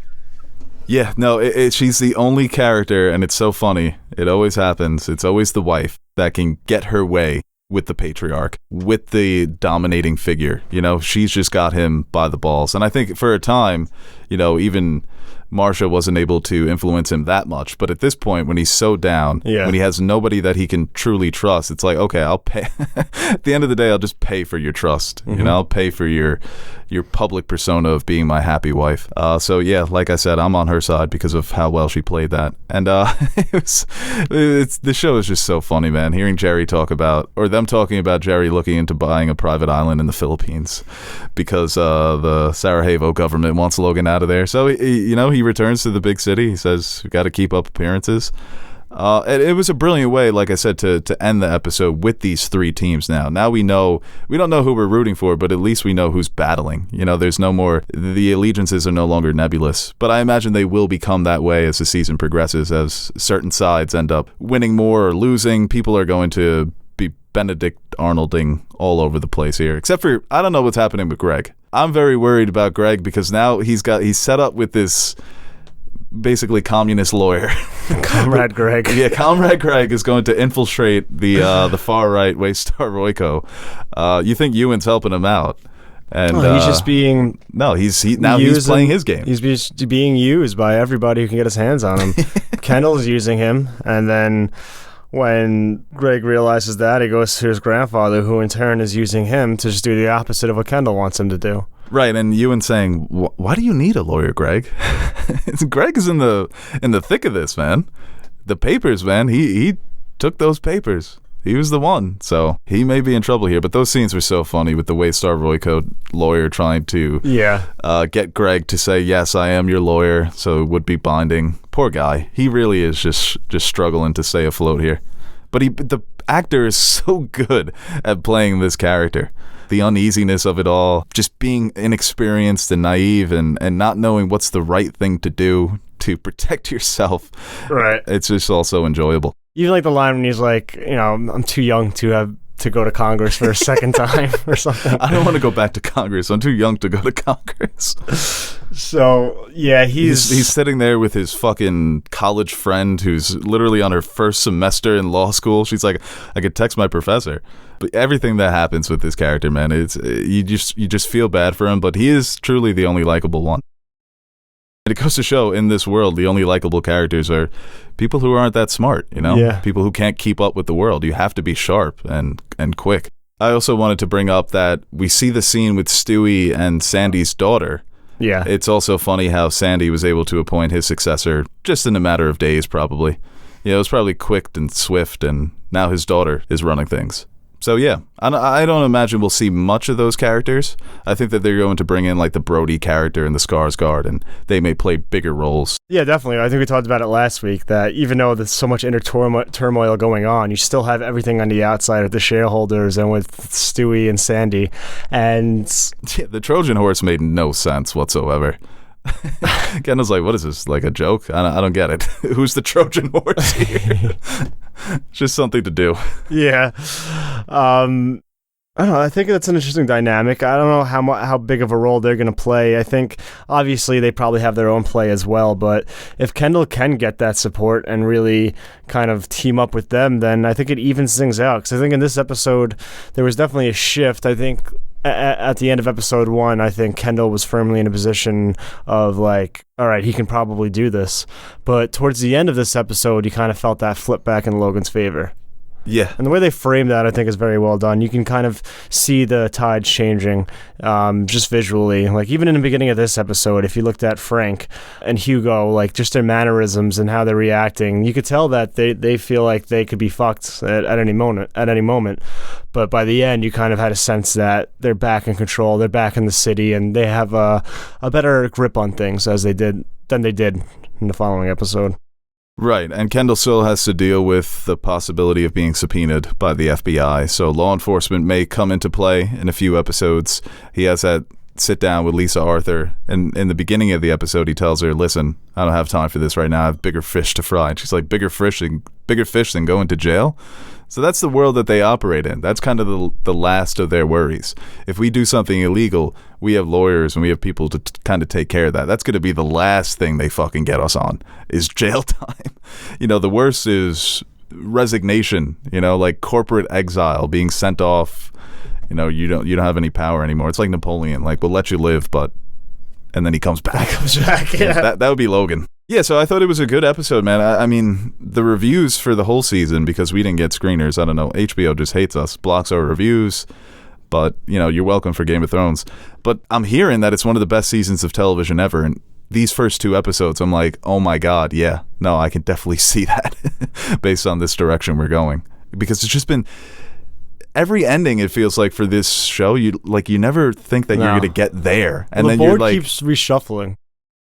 Yeah, no, she's the only character, and it's so funny. It always happens. It's always the wife that can get her way with the patriarch, with the dominating figure. You know, she's just got him by the balls. And I think for a time, you know, even Marsha wasn't able to influence him that much. But at this point, when he's so down, when he has nobody that he can truly trust, it's like, okay, I'll pay. At the end of the day, I'll just pay for your trust. You know, I'll pay for your public persona of being my happy wife. So yeah, like I said, I'm on her side because of how well she played that. And the show is just so funny, man. Hearing Jerry talk about, or them talking about Jerry looking into buying a private island in the Philippines because the Sarajevo government wants Logan out of there. So he returns to the big city. He says, we got to keep up appearances. It was a brilliant way, like I said, to end the episode with these three teams now. Now we don't know who we're rooting for, but at least we know who's battling. You know, there's no more, the allegiances are no longer nebulous. But I imagine they will become that way as the season progresses, as certain sides end up winning more or losing. People are going to be Benedict Arnolding all over the place here. Except for, I don't know what's happening with Greg. I'm very worried about Greg because now he's set up with this basically communist lawyer. Comrade Greg. Yeah, Comrade Greg is going to infiltrate the far right Waystar Royco. You think Ewan's helping him out? And he's just being he's used playing his game. He's just being used by everybody who can get his hands on him. Kendall's using him, and then when Greg realizes that, he goes to his grandfather, who in turn is using him to just do the opposite of what Kendall wants him to do. Right, and Ewan saying, "Why do you need a lawyer, Greg?" Greg is in the thick of this, man. The papers, man. He took those papers. He was the one, so he may be in trouble here. But those scenes were so funny with the Waystar Royco lawyer trying to get Greg to say, "Yes, I am your lawyer," so it would be binding. Poor guy. He really is just struggling to stay afloat here. But the actor is so good at playing this character. The uneasiness of it all, just being inexperienced and naive and not knowing what's the right thing to do to protect yourself. Right. It's just also enjoyable. Even like the line when he's like, I'm too young to go to Congress for a second time or something. I don't want to go back to Congress. I'm too young to go to Congress. So, yeah, he's sitting there with his fucking college friend who's literally on her first semester in law school. She's like, I could text my professor. But everything that happens with this character, man, it's you just feel bad for him, but he is truly the only likable one. And it goes to show, in this world, the only likable characters are people who aren't that smart, Yeah. People who can't keep up with the world. You have to be sharp and quick. I also wanted to bring up that we see the scene with Stewie and Sandy's daughter. Yeah. It's also funny how Sandy was able to appoint his successor just in a matter of days, probably. It was probably quick and swift, and now his daughter is running things. So yeah, I don't imagine we'll see much of those characters. I think that they're going to bring in like the Brody character and the Skarsgård, and they may play bigger roles. Yeah, definitely. I think we talked about it last week, that even though there's so much inner turmoil going on, you still have everything on the outside with the shareholders and with Stewie and Sandy. And yeah, the Trojan horse made no sense whatsoever. Kendall's like, what is this, like a joke? I don't get it. Who's the Trojan horse here? Just something to do. Yeah. I don't know. I think that's an interesting dynamic. I don't know how big of a role they're going to play. I think obviously they probably have their own play as well, but if Kendall can get that support and really kind of team up with them, then I think it evens things out. Because I think in this episode, there was definitely a shift. I think at the end of episode 1, I think Kendall was firmly in a position of like, all right, he can probably do this. But towards the end of this episode, you kind of felt that flip back in Logan's favor. Yeah. And the way they frame that, I think, is very well done. You can kind of see the tides changing just visually. Like, even in the beginning of this episode, if you looked at Frank and Hugo, like, just their mannerisms and how they're reacting, you could tell that they feel like they could be fucked at any moment. But by the end, you kind of had a sense that they're back in control, they're back in the city, and they have a better grip on things than they did in the following episode. Right, and Kendall still has to deal with the possibility of being subpoenaed by the FBI, so law enforcement may come into play in a few episodes. He has that sit down with Lisa Arthur, and in the beginning of the episode he tells her, listen, I don't have time for this right now, I have bigger fish to fry. And she's like, bigger fish than going to jail? So that's the world that they operate in. That's kind of the last of their worries. If we do something illegal, we have lawyers and we have people to kind of take care of that. That's going to be the last thing they fucking get us on, is jail time. The worst is resignation, like corporate exile, being sent off. You don't have any power anymore. It's like Napoleon, like, we'll let you live, and then he comes back. Yeah. That would be Logan. Yeah, so I thought it was a good episode, man. I mean, the reviews for the whole season, because we didn't get screeners, I don't know, HBO just hates us, blocks our reviews, but, you're welcome for Game of Thrones. But I'm hearing that it's one of the best seasons of television ever, and these first 2 episodes, I'm like, oh my God, yeah. No, I can definitely see that based on this direction we're going. Because it's just been... Every ending, it feels like, for this show, you never think that you're going to get there, and then you're like, keeps reshuffling.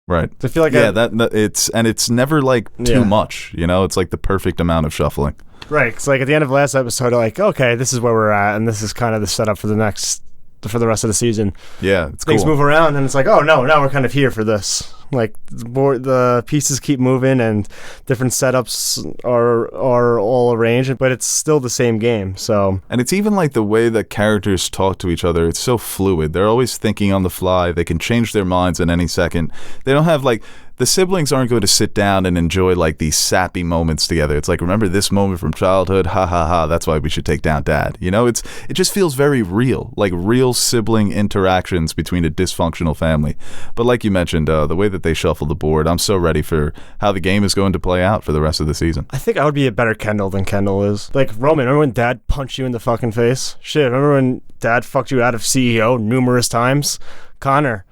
Right. I feel like it's never like too much. It's like the perfect amount of shuffling. Right. It's like at the end of last episode, like, okay, this is where we're at, and this is kind of the setup for the rest of the season. Yeah, it's Things cool. move around, and it's like, oh no, now we're kind of here for this. Like the pieces keep moving, and different setups are all arranged, but it's still the same game. So, and it's even like the way that characters talk to each other. It's so fluid. They're always thinking on the fly. They can change their minds at any second. They don't have like. The siblings aren't going to sit down and enjoy like these sappy moments together. It's like, remember this moment from childhood? Ha ha ha. That's why we should take down Dad. It just feels very real, like real sibling interactions between a dysfunctional family. But like you mentioned, the way that they shuffle the board, I'm so ready for how the game is going to play out for the rest of the season. I think I would be a better Kendall than Kendall is. Like, Roman, remember when Dad punched you in the fucking face? Shit, remember when Dad fucked you out of CEO numerous times? Connor,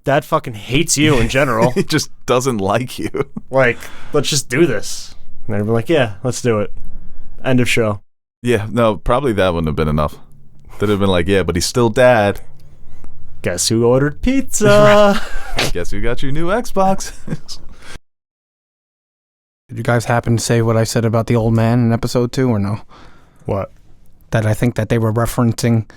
Dad fucking hates you in general. He just doesn't like you. Like, let's just do this. And they'd be like, yeah, let's do it. End of show. Yeah, no, probably that wouldn't have been enough. They'd have been like, yeah, but he's still Dad. Guess who ordered pizza? Guess who got you new Xbox? Did you guys happen to say what I said about the old man in episode 2 or no? What? That I think that they were referencing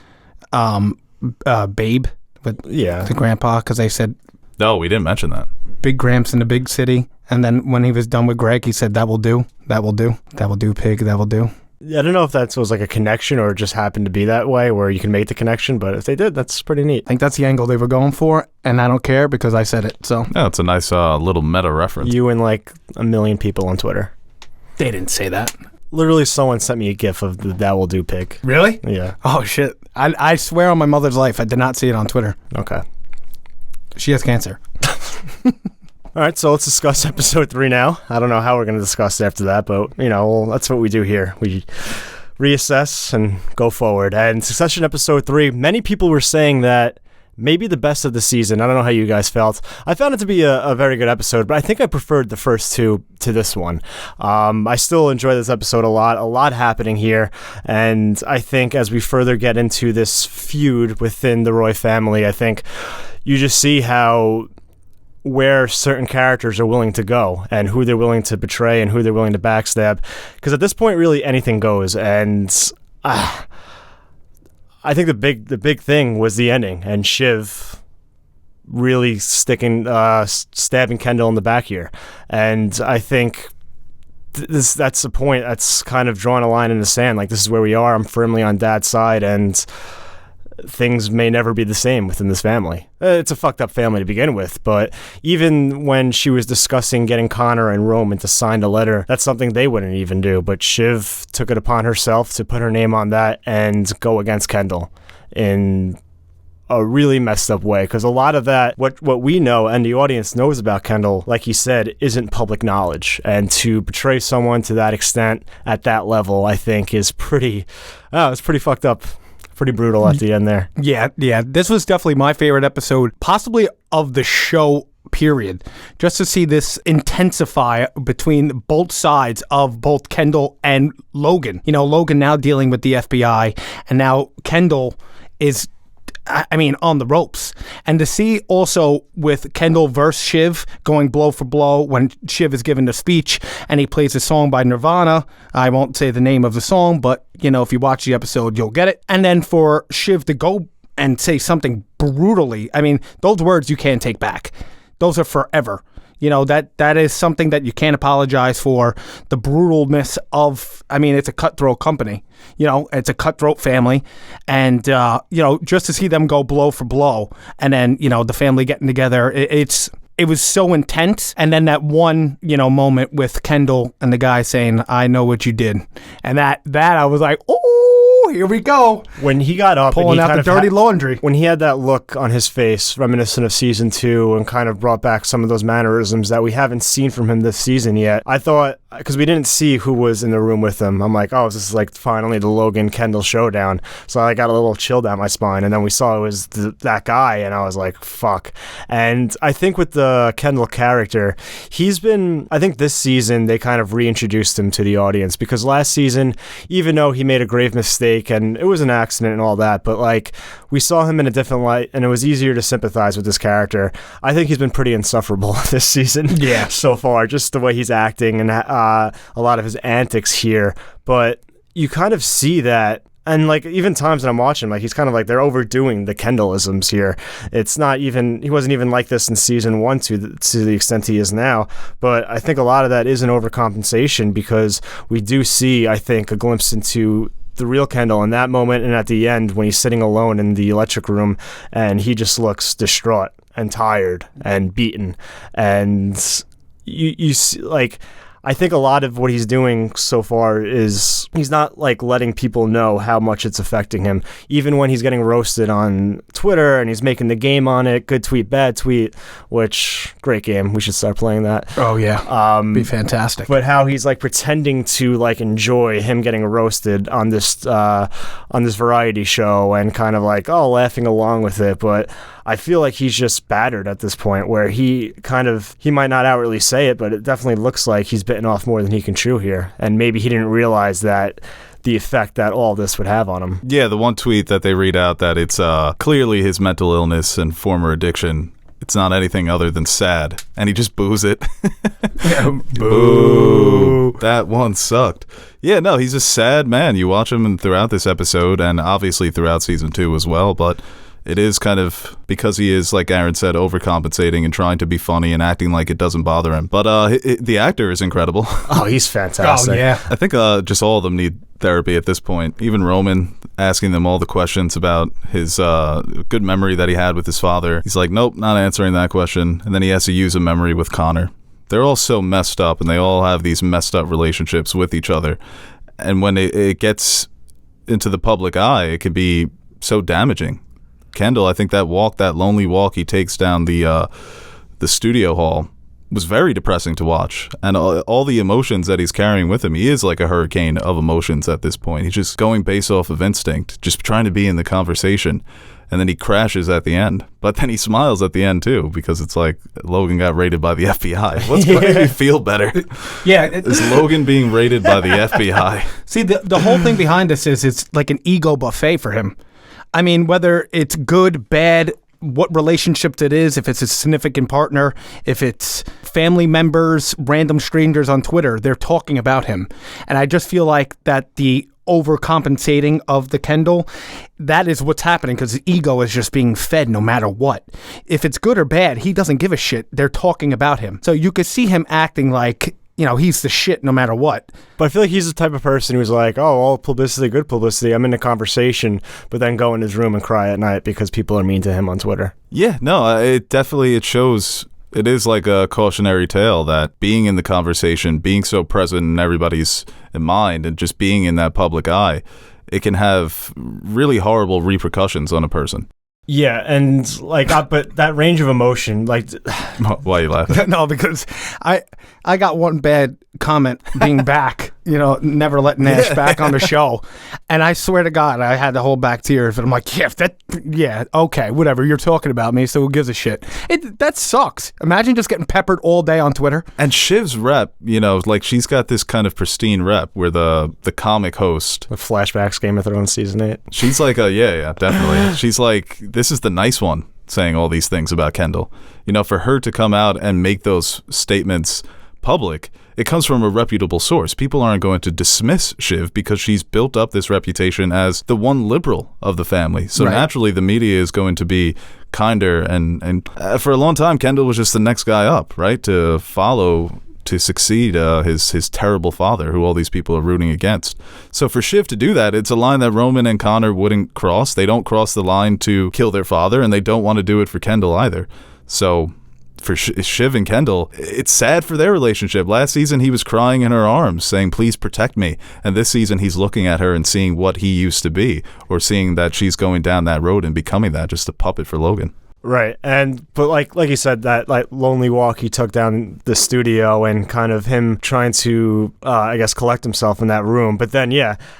Babe with the grandpa, because they said... No, we didn't mention that. Big Gramps in the big city. And then when he was done with Greg, he said, that will do. That will do. That will do, pig. That will do. Yeah, I don't know if that was like a connection or it just happened to be that way where you can make the connection, but if they did, that's pretty neat. I think that's the angle they were going for, and I don't care because I said it, so... Yeah, it's a nice little meta reference. You and like 1 million people on Twitter. They didn't say that. Literally, someone sent me a gif of the That Will Do pig. Really? Yeah. Oh, shit. I swear on my mother's life, I did not see it on Twitter. Okay. She has cancer. All right, so let's discuss episode 3 now. I don't know how we're going to discuss it after that, but, that's what we do here. We reassess and go forward. And Succession episode 3, many people were saying that maybe the best of the season. I don't know how you guys felt. I found it to be a very good episode, but I think I preferred the first 2 to this one. I still enjoy this episode a lot happening here, and I think as we further get into this feud within the Roy family, I think you just see where certain characters are willing to go and who they're willing to betray and who they're willing to backstab, because at this point really anything goes. And I think the big thing was the ending and Shiv really stabbing Kendall in the back here. And I think that's the point that's kind of drawing a line in the sand. Like, this is where we are. I'm firmly on Dad's side, and things may never be the same within this family. It's a fucked up family to begin with, but even when she was discussing getting Connor and Roman to sign a letter, that's something they wouldn't even do. But Shiv took it upon herself to put her name on that and go against Kendall in a really messed up way, because a lot of that, what we know and the audience knows about Kendall, like he said, isn't public knowledge. And to betray someone to that extent at that level, I think is it's pretty fucked up. Pretty brutal at the end there. Yeah. This was definitely my favorite episode, possibly of the show, period. Just to see this intensify between both sides of both Kendall and Logan. Logan now dealing with the FBI, and now Kendall is I mean, on the ropes. And to see also with Kendall versus Shiv going blow for blow when Shiv is given the speech and he plays a song by Nirvana. I won't say the name of the song, but, if you watch the episode, you'll get it. And then for Shiv to go and say something brutally, I mean, those words you can't take back. Those are forever. That is something that you can't apologize for. The brutalness of, it's a cutthroat company. It's a cutthroat family. And, just to see them go blow for blow and then, the family getting together, it was so intense. And then that one, moment with Kendall and the guy saying, "I know what you did." And that I was like, oh, here we go. When he got up, pulling out the dirty laundry. When he had that look on his face, reminiscent of season 2, and kind of brought back some of those mannerisms that we haven't seen from him this season yet. I thought, because we didn't see who was in the room with him, I'm like, oh, this is like finally the Logan Kendall showdown. So I got a little chill down my spine, and then we saw it was that guy, and I was like, fuck. And I think with the Kendall character, I think this season they kind of reintroduced him to the audience, because last season, even though he made a grave mistake and it was an accident and all that, but like we saw him in a different light and it was easier to sympathize with this character. I think he's been pretty insufferable this season so far, just the way he's acting and a lot of his antics here. But you kind of see that. And like even times that I'm watching, like he's kind of like they're overdoing the Kendallisms here. It's not even, he wasn't even like this in season 1 to the extent he is now. But I think a lot of that is an overcompensation, because we do see, I think, a glimpse into the real Kendall in that moment and at the end when he's sitting alone in the electric room and he just looks distraught and tired and beaten. And you see, like, I think a lot of what he's doing so far is he's not like letting people know how much it's affecting him. Even when he's getting roasted on Twitter and he's making the game on it, good tweet, bad tweet, which great game. We should start playing that. Oh yeah. Be fantastic. But how he's like pretending to like enjoy him getting roasted on this variety show and kind of like, oh, laughing along with it. But I feel like he's just battered at this point where he might not outwardly say it, but it definitely looks like he's bitten off more than he can chew here. And maybe he didn't realize that the effect that all this would have on him. Yeah, the one tweet that they read out that it's clearly his mental illness and former addiction. It's not anything other than sad. And he just boos it. Boo. That one sucked. Yeah, no, he's a sad man. You watch him throughout this episode and obviously throughout season 2 as well, but it is kind of because he is, like Aaron said, overcompensating and trying to be funny and acting like it doesn't bother him. But the actor is incredible. Oh, he's fantastic. Oh, yeah. I think just all of them need therapy at this point. Even Roman, asking them all the questions about his good memory that he had with his father. He's like, nope, not answering that question. And then he has to use a memory with Connor. They're all so messed up, and they all have these messed up relationships with each other. And when it gets into the public eye, it can be so damaging. Kendall, I think that lonely walk he takes down the studio hall was very depressing to watch. And all the emotions that he's carrying with him, he is like a hurricane of emotions at this point. He's just going based off of instinct, just trying to be in the conversation. And then he crashes at the end. But then he smiles at the end, too, because it's like Logan got raided by the FBI. What's going to make me feel better? Yeah. Is Logan being raided by the FBI? See, the whole thing behind this is it's like an ego buffet for him. I mean, whether it's good, bad, what relationship it is, if it's a significant partner, if it's family members, random strangers on Twitter, they're talking about him. And I just feel like that the overcompensating of the Kendall, that is what's happening, because his ego is just being fed no matter what. If it's good or bad, he doesn't give a shit. They're talking about him. So you could see him acting like, he's the shit no matter what. But I feel like he's the type of person who's like, oh, all publicity, good publicity. I'm in a conversation, but then go in his room and cry at night because people are mean to him on Twitter. Yeah, no, it shows. It is like a cautionary tale that being in the conversation, being so present in everybody's mind, and just being in that public eye, it can have really horrible repercussions on a person. Yeah, and like, but that range of emotion, like, why are you laughing? No, because I got one bad comment being back never let Nash back on the show. And I swear to God, I had to hold back tears. And I'm like, okay, whatever. You're talking about me, so who gives a shit? That sucks. Imagine just getting peppered all day on Twitter. And Shiv's rep, like she's got this kind of pristine rep where the comic host. The flashbacks, Game of Thrones season 8. She's like, yeah, definitely. She's like, this is the nice one saying all these things about Kendall. For her to come out and make those statements public, it comes from a reputable source. People aren't going to dismiss Shiv because she's built up this reputation as the one liberal of the family. So naturally, the media is going to be kinder. And for a long time, Kendall was just the next guy up, right, to follow, to succeed his terrible father, who all these people are rooting against. So for Shiv to do that, it's a line that Roman and Connor wouldn't cross. They don't cross the line to kill their father, and they don't want to do it for Kendall either. So for Shiv and Kendall, it's sad for their relationship. Last season, he was crying in her arms, saying, please protect me. And this season, he's looking at her and seeing what he used to be, or seeing that she's going down that road and becoming that, just a puppet for Logan. Right. But like you said, that lonely walk he took down the studio and kind of him trying to, collect himself in that room. But then,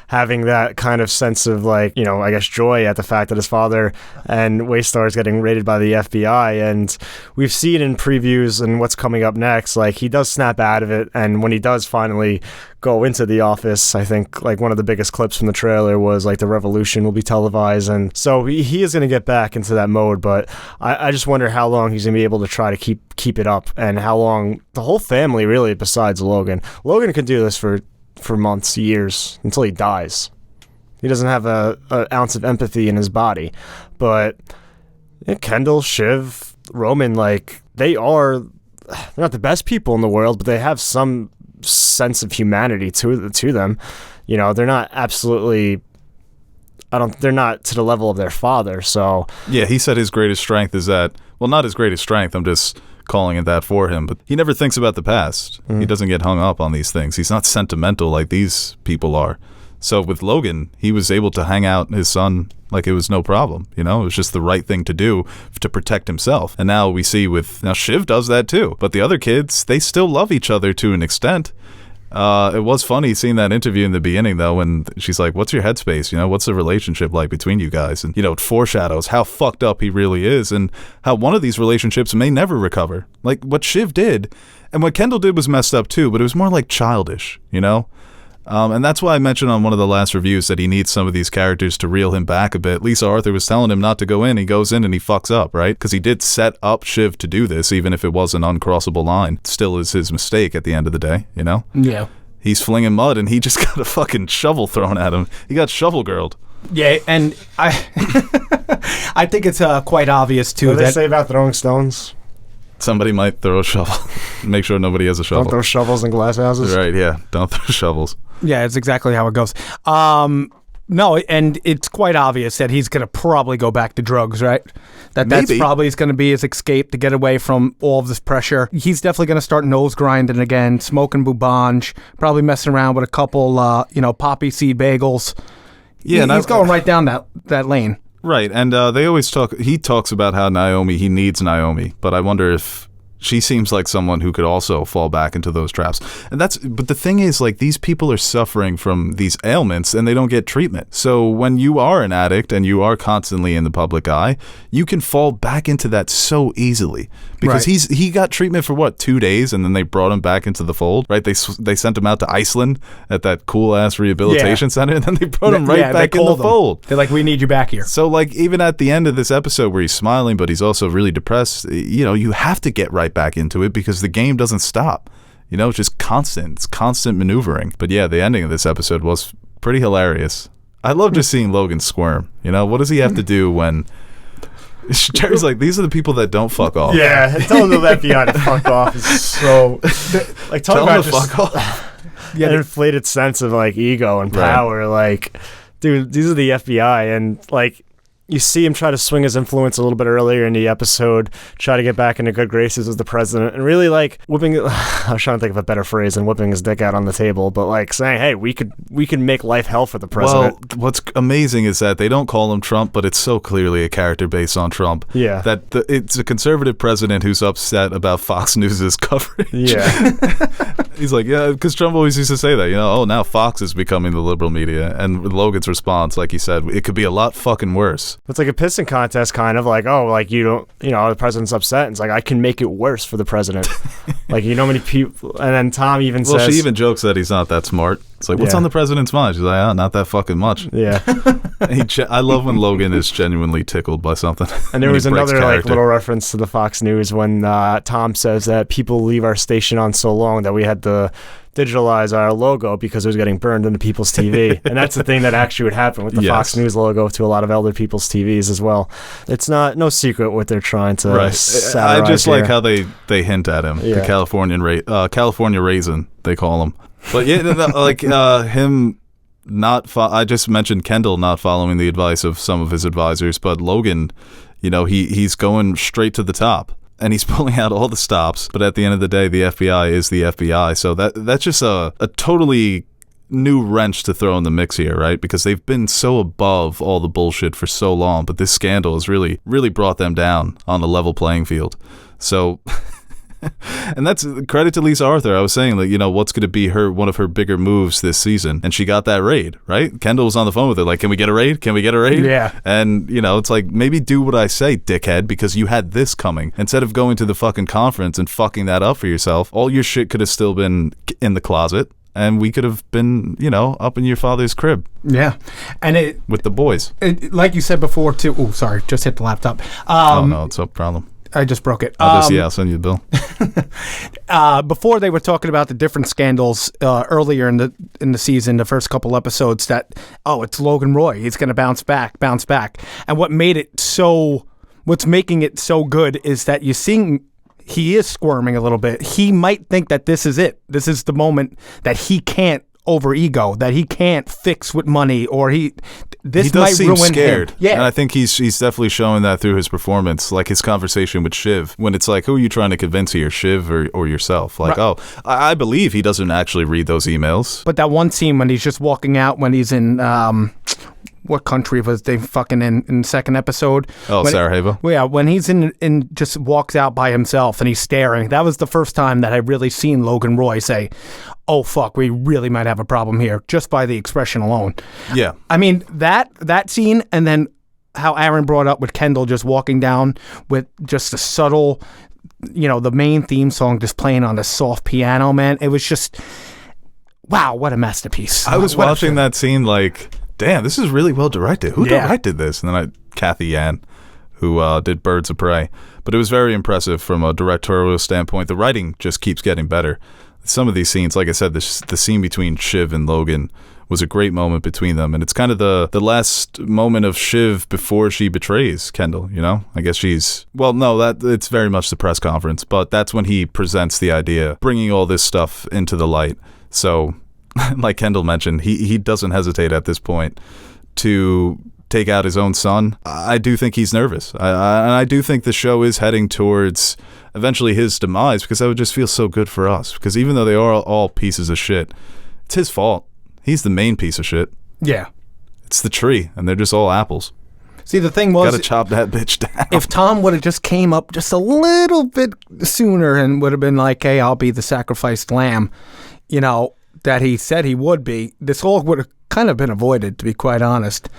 having that kind of sense of joy at the fact that his father and Waystar is getting raided by the FBI. And we've seen in previews and what's coming up next, he does snap out of it. And when he does finally go into the office, I think one of the biggest clips from the trailer was the revolution will be televised, and so he is going to get back into that mode. But I just wonder how long he's going to be able to try to keep it up, and how long the whole family, really, besides Logan can do this for months, years, until he dies. He doesn't have an ounce of empathy in his body. But Kendall, Shiv, Roman, they're not the best people in the world, but they have some sense of humanity to them. They're not absolutely, they're not to the level of their father. So he said his greatest strength is that, well, not his greatest strength, I'm just calling it that for him, but he never thinks about the past. He doesn't get hung up on these things. He's not sentimental like these people are. So with Logan, he was able to hang out his son like it was no problem. It was just the right thing to do to protect himself. And now we see now Shiv does that too. But the other kids, they still love each other to an extent. It was funny seeing that interview in the beginning, though, when she's like, what's your headspace? What's the relationship like between you guys? And, it foreshadows how fucked up he really is, and how one of these relationships may never recover. Like what Shiv did, and what Kendall did was messed up too, but it was more childish, And that's why I mentioned on one of the last reviews that he needs some of these characters to reel him back a bit. Lisa Arthur was telling him not to go in. He goes in and he fucks up, right? Because he did set up Shiv to do this, even if it was an uncrossable line. It still is his mistake at the end of the day, Yeah. He's flinging mud and he just got a fucking shovel thrown at him. He got shovel girled. Yeah, and I I think it's quite obvious, too. What do they say about throwing stones? Somebody might throw a shovel. Make sure nobody has a shovel. Don't throw shovels in glass houses. Right, yeah. Don't throw shovels. Yeah, it's exactly how it goes. No, and it's quite obvious that he's going to probably go back to drugs, right? That's probably going to be his escape to get away from all of this pressure. He's definitely going to start nose grinding again, smoking boubange, probably messing around with a couple, poppy seed bagels. Yeah, he's going right down that lane. Right, and they always he talks about how he needs Naomi, but I wonder if she seems like someone who could also fall back into those traps. But the thing is, these people are suffering from these ailments and they don't get treatment. So when you are an addict and you are constantly in the public eye, you can fall back into that so easily. Because he got treatment for 2 days, and then they brought him back into the fold, right? They sent him out to Iceland at that cool-ass rehabilitation center, and then they brought him back in the fold. They're like, we need you back here. So, even at the end of this episode where he's smiling, but he's also really depressed, you have to get right back into it because the game doesn't stop. It's just constant. It's constant maneuvering. But yeah, the ending of this episode was pretty hilarious. I love just seeing Logan squirm. What does he have to do when... Jerry's like, these are the people that don't fuck off. Yeah, telling the FBI to fuck off is so... Tell them to fuck off. An inflated sense of, ego and power. Right. Dude, these are the FBI, and, you see him try to swing his influence a little bit earlier in the episode, try to get back into good graces with the president, and really like whipping. I was trying to think of a better phrase than whipping his dick out on the table, but like saying, "Hey, we could make life hell for the president." Well, what's amazing is that they don't call him Trump, but it's so clearly a character based on Trump. Yeah, it's a conservative president who's upset about Fox News's coverage. Yeah, he's like, yeah, because Trump always used to say that, oh, now Fox is becoming the liberal media, and Logan's response, like he said, it could be a lot fucking worse. It's like a pissing contest, kind of like, oh, like you don't, the president's upset. And it's like, I can make it worse for the president. Like, many people. And then Tom even says, well, she even jokes that he's not that smart. It's like, what's on the president's mind? She's like, oh, not that fucking much. Yeah. I love when Logan is genuinely tickled by something. And there was another like little reference to the Fox News when Tom says that people leave our station on so long that we had to digitalize our logo because it was getting burned into people's TV. And that's the thing that actually would happen with the Fox News logo to a lot a lot of elder people's TVs as well. It's no secret what they're trying to satirize. I just here. like how they hint at him. The California raisin, they call him. But yeah, him not. I just mentioned Kendall not following the advice of some of his advisors, but Logan, he's going straight to the top. And he's pulling out all the stops, but at the end of the day, the FBI is the FBI. So that's just a totally new wrench to throw in the mix here, right? Because they've been so above all the bullshit for so long, but this scandal has really, really brought them down on the level playing field. So, and that's credit to Lisa Arthur. I was saying that, what's going to be one of her bigger moves this season, and she got that raid, right? Kendall was on the phone with her, like, can we get a raid? Can we get a raid? Yeah. And, it's like, maybe do what I say, dickhead, because you had this coming. Instead of going to the fucking conference and fucking that up for yourself, all your shit could have still been in the closet, and we could have been, up in your father's crib. Yeah. And with the boys. Like you said before, too. Oh, sorry. Just hit the laptop. Oh, no, it's no problem. I just broke it. I'll send you the bill. Before they were talking about the different scandals earlier in the season, the first couple episodes, that it's Logan Roy, he's going to bounce back, and what's making it so good is that you're seeing he is squirming a little bit. He might think that this is it. This is the moment that he can't over ego, that he can't fix with money, or he does might seem ruin scared. him. Yeah, and I think he's definitely showing that through his performance, like his conversation with Shiv, when it's like, who are you trying to convince here, Shiv or yourself? Like, right. I believe he doesn't actually read those emails. But that one scene when he's just walking out, when he's in what country was they fucking in the second episode? Sarajevo. When he's in just walks out by himself and he's staring. That was the first time that I really seen Logan Roy say, oh fuck, we really might have a problem here, just by the expression alone. Yeah. I mean, that scene, and then how Aaron brought up with Kendall just walking down with just a subtle, the main theme song just playing on the soft piano, man. It was just, wow, what a masterpiece. I was watching that scene like, damn, this is really well directed. Who directed this? And then Kathy Yan, who did Birds of Prey. But it was very impressive from a directorial standpoint. The writing just keeps getting better. Some of these scenes, like I said, the scene between Shiv and Logan was a great moment between them. And it's kind of the last moment of Shiv before she betrays Kendall, I guess it's very much the press conference, but that's when he presents the idea, bringing all this stuff into the light. So, like Kendall mentioned, he doesn't hesitate at this point to take out his own son. I do think he's nervous. I do think the show is heading towards eventually his demise, because that would just feel so good for us. Because even though they are all pieces of shit, it's his fault. He's the main piece of shit. Yeah. It's the tree, and they're just all apples. See, the thing was, gotta chop that bitch down. If Tom would have just came up just a little bit sooner and would have been like, hey, I'll be the sacrificed lamb, that he said he would be, this all would have kind of been avoided, to be quite honest.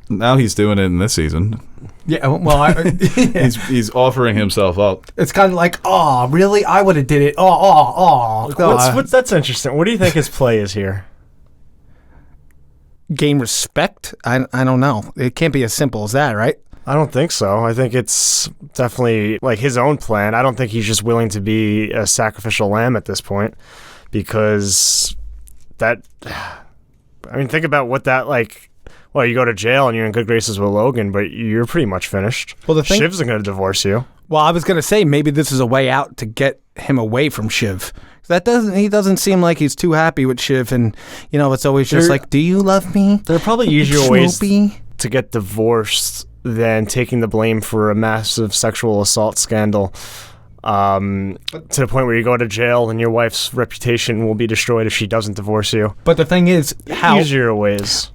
Now he's doing it in this season. Yeah, well, he's offering himself up. It's kind of like, oh, really? I would have did it. That's interesting. What do you think his play is here? Gain respect? I don't know. It can't be as simple as that, right? I don't think so. I think it's definitely like his own plan. I don't think he's just willing to be a sacrificial lamb at this point, because think about what that like. Well, you go to jail and you're in good graces with Logan, but you're pretty much finished. Well, Shiv's going to divorce you. Well, I was going to say maybe this is a way out to get him away from Shiv. He doesn't seem like he's too happy with Shiv, and it's always just like, do you love me? There are probably easier ways. to get divorced than taking the blame for a massive sexual assault scandal. To the point where you go to jail and your wife's reputation will be destroyed if she doesn't divorce you. But the thing is, how Easier ways.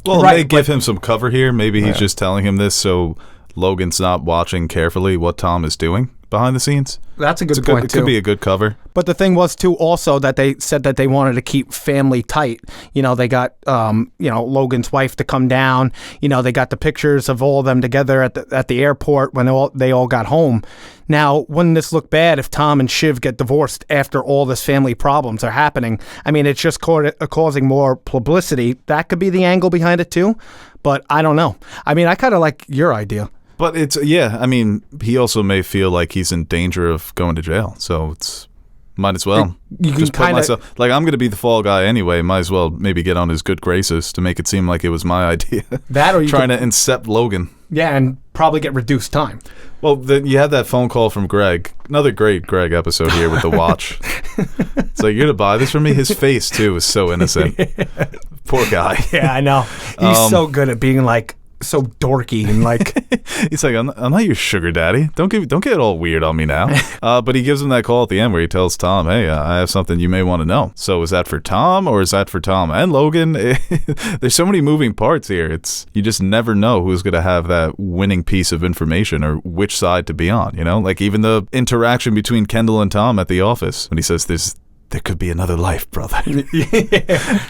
Well, Right, they give him some cover here. Maybe he's just telling him this so Logan's not watching carefully what Tom is doing behind the scenes. that's a good It point too. could be a good cover. But the thing was too also that they said that they wanted to keep family tight. They got Logan's wife to come down. They got the pictures of all of them together at the airport when they all got home. Now, wouldn't this look bad if Tom and Shiv get divorced after all this family problems are happening? I mean, it's just causing more publicity. That could be the angle behind it too. But I don't know. I mean, I kind of like your idea. But he also may feel like he's in danger of going to jail. So it's might as well. You can just put kinda- myself like I'm going to be the fall guy anyway. Might as well maybe get on his good graces to make it seem like it was my idea. That or you trying to incept Logan. Yeah, and probably get reduced time. Well, then you had that phone call from Greg. Another great Greg episode here with the watch. It's like, you're going to buy this from me? His face, too, is so innocent. Poor guy. Yeah, I know. He's so good at being like so dorky and like He's like, I'm not your sugar daddy. Don't get all weird on me now. But he gives him that call at the end where he tells Tom, hey, I have something you may want to know. So is that for Tom or is that for Tom and Logan? There's so many moving parts here. You just never know who's going to have that winning piece of information or which side to be on, Like even the interaction between Kendall and Tom at the office when he says there could be another life, brother.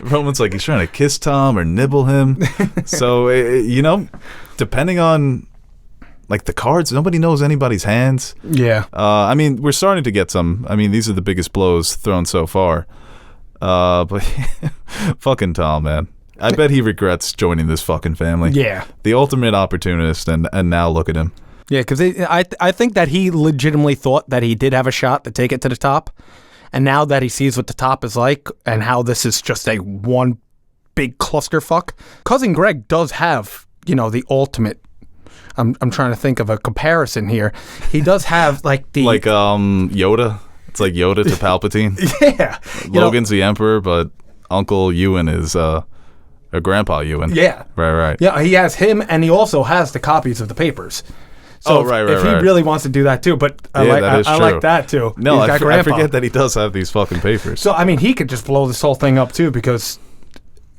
Roman's like he's trying to kiss Tom or nibble him. So, depending on like the cards, nobody knows anybody's hands. yeah. I mean, we're starting to get some. I mean, these are the biggest blows thrown so far. But fucking Tom, man. I bet he regrets joining this fucking family. Yeah. The ultimate opportunist, and now look at him. Yeah, because I think that he legitimately thought that he did have a shot to take it to the top. And now that he sees what the top is like and how this is just a one big clusterfuck, Cousin Greg does have, the ultimate. I'm trying to think of a comparison here. He does have like the Yoda. It's like Yoda to Palpatine. yeah. Logan's the Emperor, but Uncle Ewan is or Grandpa Ewan. Yeah. Right. Yeah, he has him, and he also has the copies of the papers. So if he really wants to do that too, but I like that too. No, He's got I Grandpa. forget that he does have these fucking papers. So I mean, he could just blow this whole thing up too because,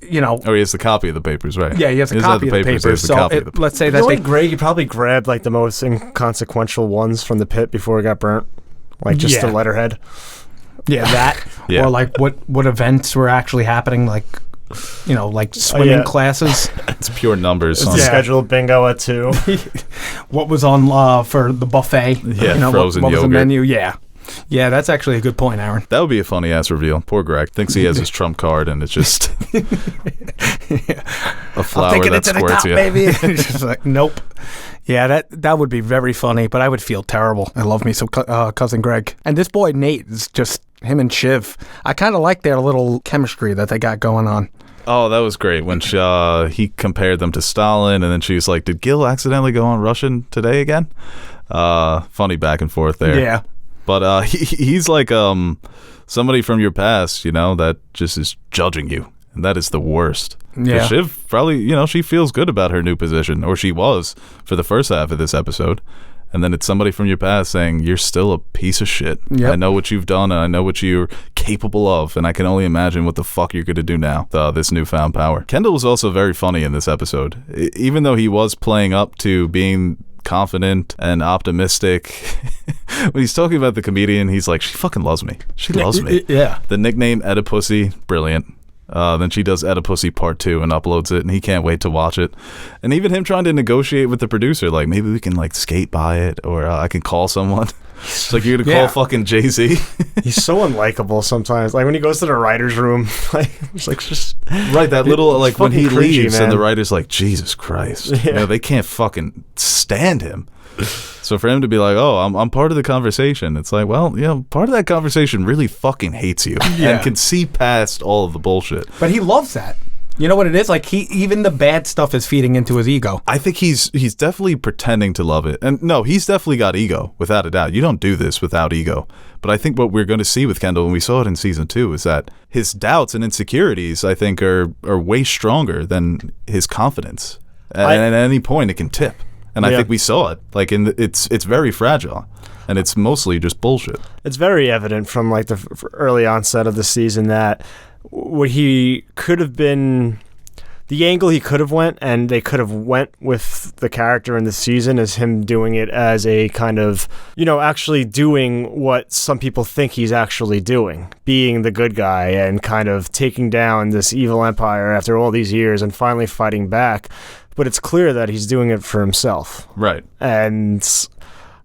he has the copy of the papers, right? Yeah, he has a copy of the papers. So let's say that Greg, he probably grabbed like the most inconsequential ones from the pit before it got burnt, like just the letterhead. Yeah, that Yeah. or like what events were actually happening, like like swimming classes. It's pure numbers. It's scheduled bingo at 2. What was on for the buffet? Yeah, frozen what was the yogurt. menu? Yeah, that's actually a good point, Aaron. That would be a funny ass reveal. Poor Greg thinks he has his trump card, and it's just a flower Taking that it to the squirts top, you. baby. It's just like, nope. Yeah, that would be very funny, but I would feel terrible. I love me some Cousin Greg. And this boy Nate is just him and Shiv. I kind of like their little chemistry that they got going on. Oh, that was great when he compared them to Stalin, and then she was like, "Did Gil accidentally go on Russian today again?" Funny back and forth there. Yeah. But he's like somebody from your past, that just is judging you, and that is the worst. 'Cause Yeah. Shiv probably, she feels good about her new position, or she was for the first half of this episode. And then it's somebody from your past saying, you're still a piece of shit. Yep. I know what you've done, and I know what you're capable of, and I can only imagine what the fuck you're going to do now, this newfound power. Kendall was also very funny in this episode. Even though he was playing up to being confident and optimistic, when he's talking about the comedian, he's like, she fucking loves me. She loves me. Yeah. The nickname Oedipusy, brilliant. Then she does Oedipusy Part 2 and uploads it, and he can't wait to watch it. And even him trying to negotiate with the producer, like, maybe we can, like, skate by it, or I can call someone. It's like, you're going to call fucking Jay-Z? He's so unlikable sometimes. Like, when he goes to the writer's room, like, it's like, just... Right, that little, like, when he fucking cringy, leaves, man. and the writer's like, Jesus Christ. Yeah. They can't fucking stand him. So for him to be like, oh, I'm part of the conversation, it's like, well, part of that conversation really fucking hates you and can see past all of the bullshit. But he loves that. You know what it is? Like, even the bad stuff is feeding into his ego. I think he's definitely pretending to love it. And no, he's definitely got ego, without a doubt. You don't do this without ego. But I think what we're going to see with Kendall, and we saw it in season 2, is that his doubts and insecurities, I think, are way stronger than his confidence. And at any point, it can tip. And I think we saw it. Like, it's very fragile. And it's mostly just bullshit. It's very evident from like the early onset of the season that what he could have been, the angle he could have went, and they could have went with the character in the season is him doing it as a kind of, actually doing what some people think he's actually doing, being the good guy and kind of taking down this evil empire after all these years and finally fighting back. But it's clear that he's doing it for himself. Right. And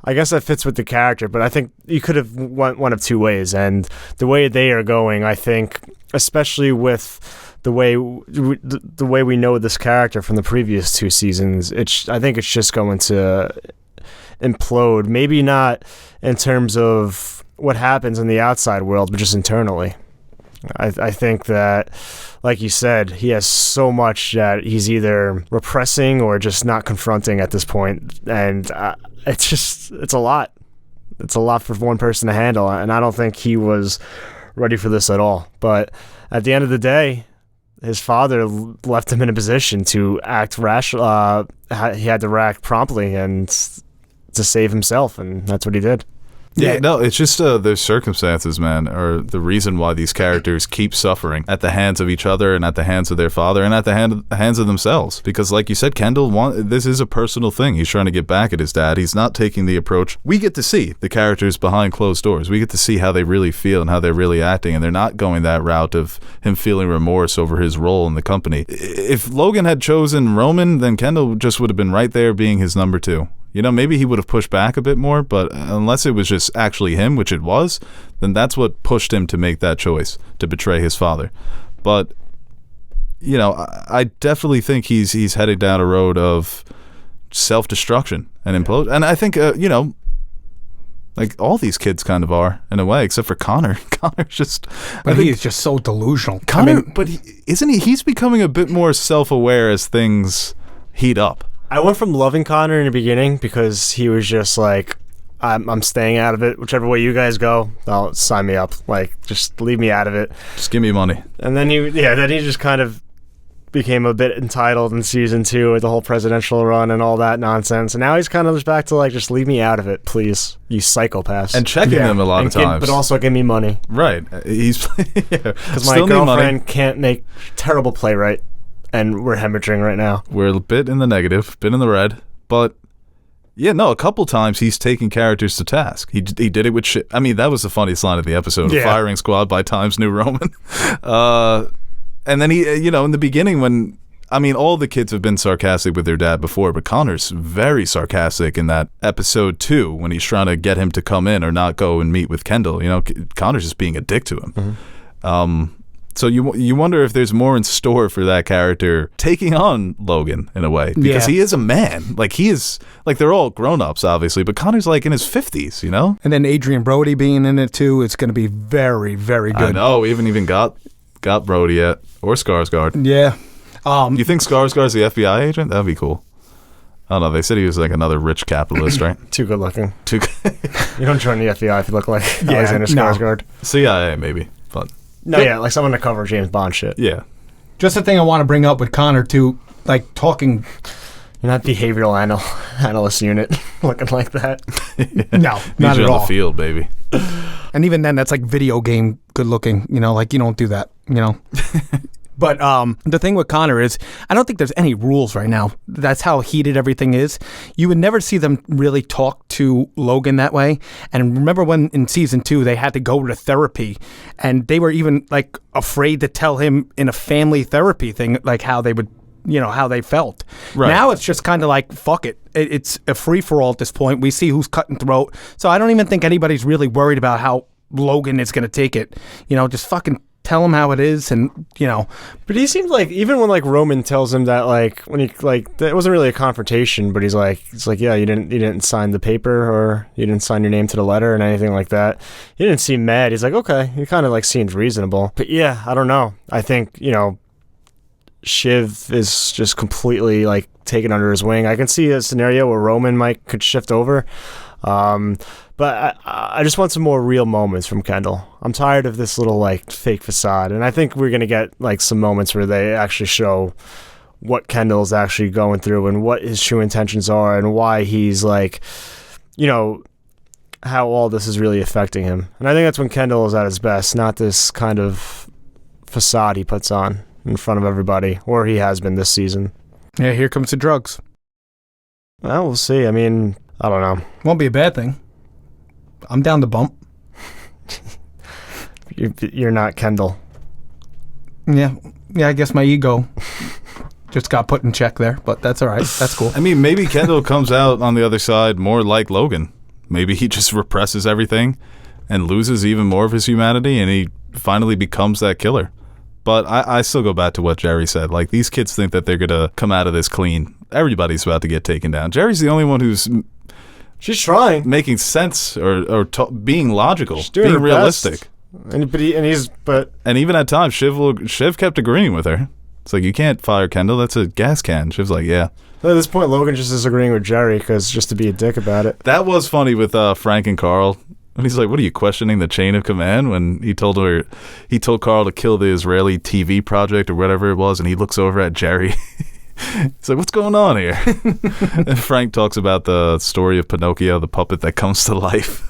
I guess that fits with the character, but I think you could have went one of two ways. And the way they are going, I think, especially with the way we know this character from the previous two seasons, I think it's just going to implode. Maybe not in terms of what happens in the outside world, but just internally. I think that, like you said, he has so much that he's either repressing or just not confronting at this point, and it's a lot. It's a lot for one person to handle, and I don't think he was ready for this at all. But at the end of the day, his father left him in a position to act rash. He had to act promptly and to save himself, and that's what he did. Yeah, no, it's just the circumstances, man, are the reason why these characters keep suffering at the hands of each other and at the hands of their father and at the hands of themselves. Because like you said, Kendall, this is a personal thing. He's trying to get back at his dad. He's not taking the approach. We get to see the characters behind closed doors. We get to see how they really feel and how they're really acting, and they're not going that route of him feeling remorse over his role in the company. If Logan had chosen Roman, then Kendall just would have been right there being his number two. Maybe he would have pushed back a bit more, but unless it was just actually him, which it was, then that's what pushed him to make that choice, to betray his father. But, I definitely think he's heading down a road of self-destruction and implosion. And I think, like all these kids kind of are, in a way, except for Connor. Connor's just... But he is just so delusional. Connor, isn't he? He's becoming a bit more self-aware as things heat up. I went from loving Connor in the beginning because he was just like, I'm staying out of it. Whichever way you guys go, I'll sign me up. Like, just leave me out of it. Just give me money. And then he just kind of became a bit entitled in season 2 with the whole presidential run and all that nonsense. And now he's kind of just back to like, just leave me out of it, please, you psychopaths. And checking them a lot of times. But also give me money. Right. He's because my girlfriend can't make terrible playwright. And we're hemorrhaging right now. We're a bit in the negative, bit in the red, but a couple times he's taking characters to task. He did it with shit. I mean, that was the funniest line of the episode. Yeah. Firing squad by Times New Roman. And then he, in the beginning when, all the kids have been sarcastic with their dad before, but Connor's very sarcastic in that episode 2 when he's trying to get him to come in or not go and meet with Kendall. Connor's just being a dick to him. Mm-hmm. So you wonder if there's more in store for that character taking on Logan in a way, because he is a man. Like he is, like they're all grown-ups obviously, but Connor's like in his 50s, And then Adrian Brody being in it too, it's going to be very, very good. I know, we haven't even got Brody yet, or Skarsgård. Yeah. You think Skarsgård's the FBI agent? That'd be cool. I don't know. They said he was like another rich capitalist, right? Too good looking. You don't join the FBI if you look like Alexander Skarsgård. CIA maybe, but. No, yeah, like someone to cover James Bond shit. Yeah. Just the thing I want to bring up with Connor, too, like talking... You're not behavioral analyst unit looking like that. No, not at all. On the field, baby. And even then, that's like video game good looking, like you don't do that, But the thing with Connor is, I don't think there's any rules right now. That's how heated everything is. You would never see them really talk to Logan that way. And remember when in season 2 they had to go to therapy, and they were even like afraid to tell him in a family therapy thing, like how they would, how they felt. Right. Now it's just kind of like, fuck it. It's a free for all at this point. We see who's cutting throat. So I don't even think anybody's really worried about how Logan is going to take it. Just fucking tell him how it is, and But he seems like, even when like Roman tells him that, like when he like it wasn't really a confrontation, but he's like, yeah, you didn't sign the paper, or you didn't sign your name to the letter and anything like that. He didn't seem mad. He's like, okay, he kind of like seems reasonable. But yeah, I don't know. I think Shiv is just completely like taken under his wing. I can see a scenario where Roman could shift over. But I just want some more real moments from Kendall. I'm tired of this little like fake facade, and I think we're gonna get like some moments where they actually show what Kendall's actually going through and what his true intentions are and why he's like, how all this is really affecting him. And I think that's when Kendall is at his best, not this kind of facade he puts on in front of everybody, or he has been this season. Yeah, here comes the drugs. Well, we'll see. I mean, I don't know. Won't be a bad thing. I'm down to bump. You're not Kendall. Yeah, I guess my ego just got put in check there, but that's all right. That's cool. I mean, maybe Kendall comes out on the other side more like Logan. Maybe he just represses everything and loses even more of his humanity, and he finally becomes that killer. But I still go back to what Jerry said. Like, these kids think that they're going to come out of this clean. Everybody's about to get taken down. Jerry's the only one who's... She's trying. Making sense or being logical, She's doing being her realistic. Best. And even at times, Shiv kept agreeing with her. It's like, you can't fire Kendall. That's a gas can. Shiv's like, yeah. At this point, Logan just is agreeing with Jerry because just to be a dick about it. That was funny with Frank and Carl. And he's like, what are you questioning the chain of command? When he told Carl to kill the Israeli TV project or whatever it was, and he looks over at Jerry. He's like, what's going on here? And Frank talks about the story of Pinocchio, the puppet that comes to life.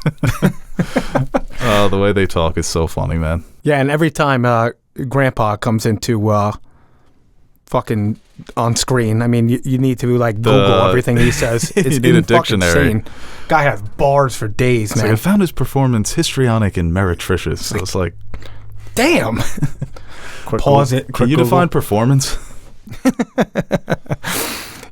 The way they talk is so funny, man. Yeah, and every time Grandpa comes into fucking on screen, I mean, you need to like Google everything he says. It's you need a dictionary. Insane. Guy has bars for days, man. Like, I found his performance histrionic and meretricious. So it's like, damn. Pause it. Can you define performance?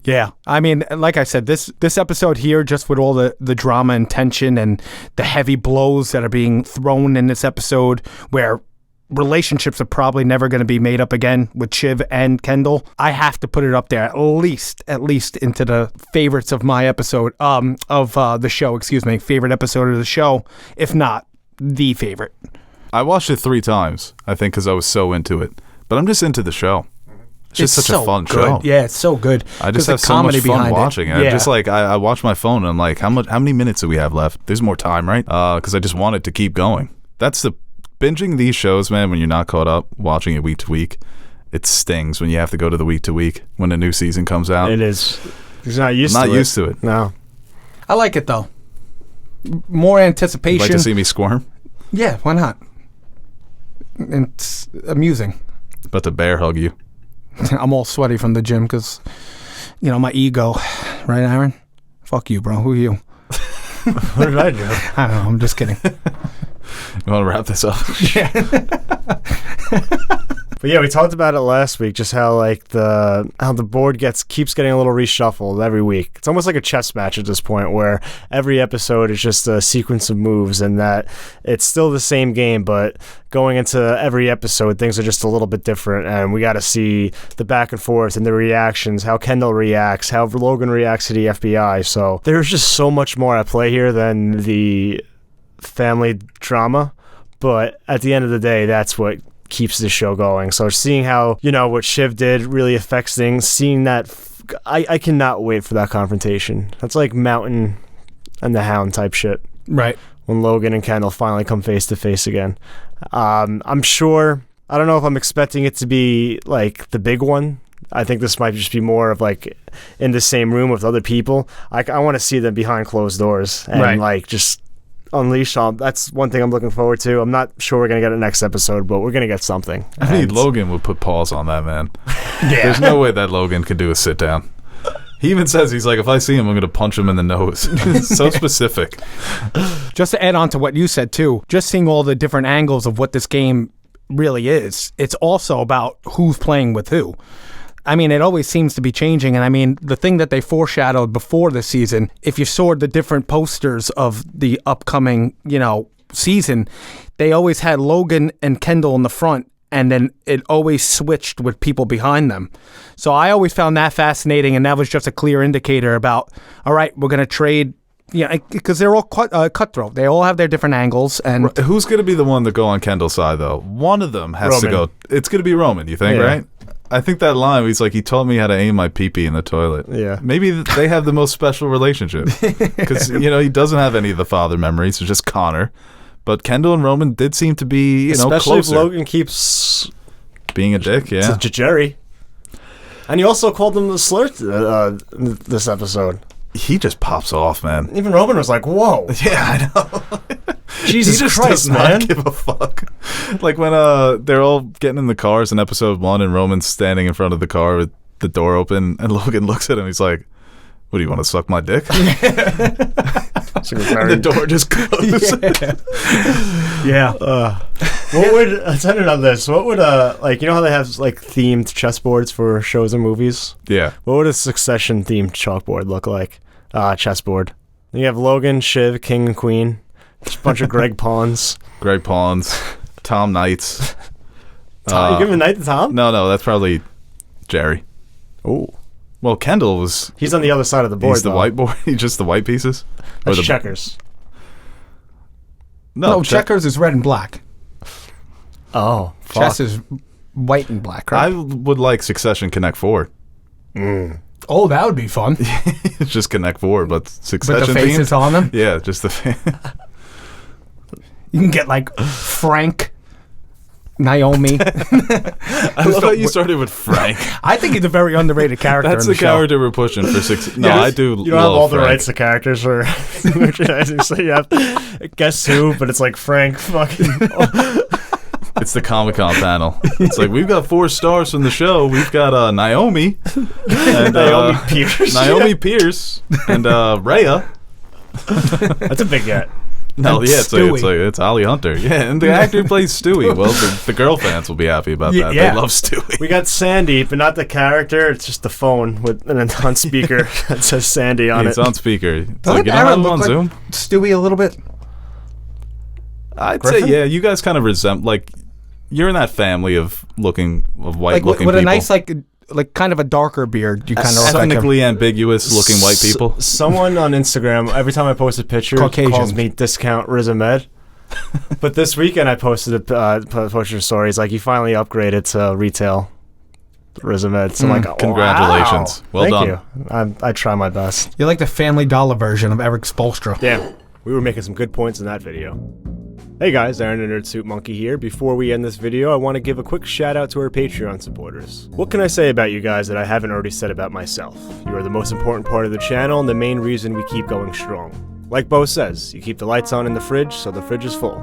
Yeah, I mean, like I said, this episode here, just with all the drama and tension and the heavy blows that are being thrown in this episode, where relationships are probably never going to be made up again with Shiv and Kendall, I have to put it up there at least into the favorites of my episode of the show. Excuse me, favorite episode of the show, if not the favorite. I watched it 3 times, I think, because I was so into it. But I'm just into the show. It's just such a fun good. show. Yeah, it's so good. I just have so much fun watching it. Yeah. Just like I watch my phone and I'm like, how many minutes do we have left? There's more time, right? Because I just want it to keep going. That's the binging these shows, man. When you're not caught up watching it week to week, it stings when you have to go to the week to week when a new season comes out. It is. He's not used to it. No. I like it though. More anticipation. You'd like to see me squirm? Yeah, why not? It's amusing. But to bear hug you. I'm all sweaty from the gym because, my ego. Right, Aaron? Fuck you, bro. Who are you? What did I do? I don't know. I'm just kidding. You want to wrap this up? Yeah. But yeah, we talked about it last week, just how like how the board keeps getting a little reshuffled every week. It's almost like a chess match at this point, where every episode is just a sequence of moves, and that it's still the same game, but going into every episode, things are just a little bit different, and we got to see the back and forth and the reactions, how Kendall reacts, how Logan reacts to the FBI. So there's just so much more at play here than the family drama, but at the end of the day, that's what keeps the show going. So seeing how what Shiv did really affects things, seeing that I cannot wait for that confrontation. That's like Mountain and the Hound type shit, Right. when Logan and Kendall finally come face to face again. I'm sure, I don't know if I'm expecting it to be like the big one. I think this might just be more of like in the same room with other people. I want to see them behind closed doors and like just unleash on. That's one thing I'm looking forward to. I'm not sure we're gonna get it next episode, but we're gonna get something. I mean, Logan would put pause on that, man. Yeah. There's no way that Logan could do a sit down. He even says, he's like, if I see him, I'm gonna punch him in the nose. So specific. Just to add on to what you said too, just seeing all the different angles of what this game really is, it's also about who's playing with who. I mean, it always seems to be changing. And I mean, the thing that they foreshadowed before the season, if you saw the different posters of the upcoming, season, they always had Logan and Kendall in the front, and then it always switched with people behind them. So I always found that fascinating, and that was just a clear indicator about, all right, we're going to trade, because they're all cutthroat. They all have their different angles. And who's going to be the one to go on Kendall's side, though? One of them has to go. It's going to be Roman, you think, right? I think that line, he's like, he taught me how to aim my pee-pee in the toilet. Yeah. Maybe they have the most special relationship. Because, he doesn't have any of the father memories. It's just Connor. But Kendall and Roman did seem to be, especially closer. If Logan keeps being a dick, yeah. To Jerry. And you also called him the slur this episode. He just pops off, man. Even Roman was like, "Whoa, Yeah, I know. Jesus He just Christ, does man!" not give a fuck. Like when they're all getting in the cars in episode 1, and Roman's standing in front of the car with the door open, and Logan looks at him. He's like, "What do you want to suck my dick?" And the door just closes. Yeah. What would attendant on this? What would like, you know how they have like themed chessboards for shows and movies? Yeah. What would a Succession themed chalkboard look like? Chessboard. You have Logan, Shiv, King and Queen. Just a bunch of Greg pawns. Greg Pawns, Tom Knights. You giving a knight to Tom? No, that's probably Jerry. Oh. Well, Kendall was. He's on the other side of the board. He's the white board. He's just the white pieces. That's the checkers. No, checkers is red and black. Oh, fuck. Chess is white and black, right? I would like Succession Connect 4. Oh, that would be fun. It's just Connect 4, but Succession With the faces themed. on them. Yeah, just the. You can get like Frank, Naomi. I love how you started with Frank. I think he's a very underrated character. That's in the show. character we're pushing for 6. No, I do. You don't have all the Frank. rights to characters for merchandising, so you have guess who, but it's like Frank fucking. It's the Comic-Con panel. It's like, we've got 4 stars from the show. We've got Naomi. And, Naomi Pierce. Naomi Pierce. And Rhea. That's a big get. No, And yeah, Stewie. it's Ollie Hunter. Yeah, and the actor who plays Stewie. Well, the girl fans will be happy about that. Yeah. They love Stewie. We got Sandy, but not the character. It's just the phone with an on speaker that says Sandy on It's it. on speaker. It's Doesn't like, you don't Aaron have him look on like Zoom? Stewie a little bit? I'd Griffin? say, yeah, you guys kind of resemble, like, you're in that family of white Like looking with people. a nice like kind of a darker beard. You kind of look like him. Ethnically ambiguous looking white people. Someone on Instagram, every time I post a picture, Caucasian. calls me discount Riz Ahmed. But this weekend I posted a posted stories like, you finally upgraded to retail Riz Ahmed. So I'm like, oh, Congratulations. wow. Well Thank done. you. I try my best. You're like the Family Dollar version of Eric Spolstra. Damn, we were making some good points in that video. Hey guys, Aaron the Nerd Suit Monkey here. Before we end this video, I want to give a quick shout out to our Patreon supporters. What can I say about you guys that I haven't already said about myself? You are the most important part of the channel and the main reason we keep going strong. Like Beau says, you keep the lights on in the fridge so the fridge is full.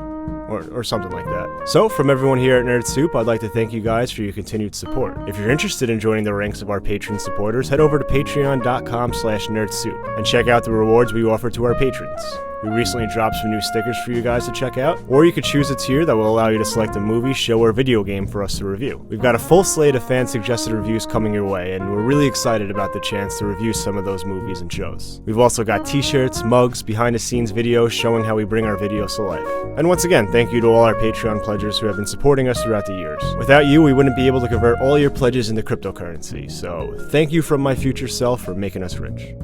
Or something like that. So, from everyone here at Nerd Soup, I'd like to thank you guys for your continued support. If you're interested in joining the ranks of our patron supporters, head over to patreon.com/nerdsoup and check out the rewards we offer to our patrons. We recently dropped some new stickers for you guys to check out, or you could choose a tier that will allow you to select a movie, show, or video game for us to review. We've got a full slate of fan-suggested reviews coming your way, and we're really excited about the chance to review some of those movies and shows. We've also got t-shirts, mugs, behind-the-scenes videos showing how we bring our videos to life. And once again, thank you to all our Patreon pledgers who have been supporting us throughout the years. Without you, we wouldn't be able to convert all your pledges into cryptocurrency, so thank you from my future self for making us rich.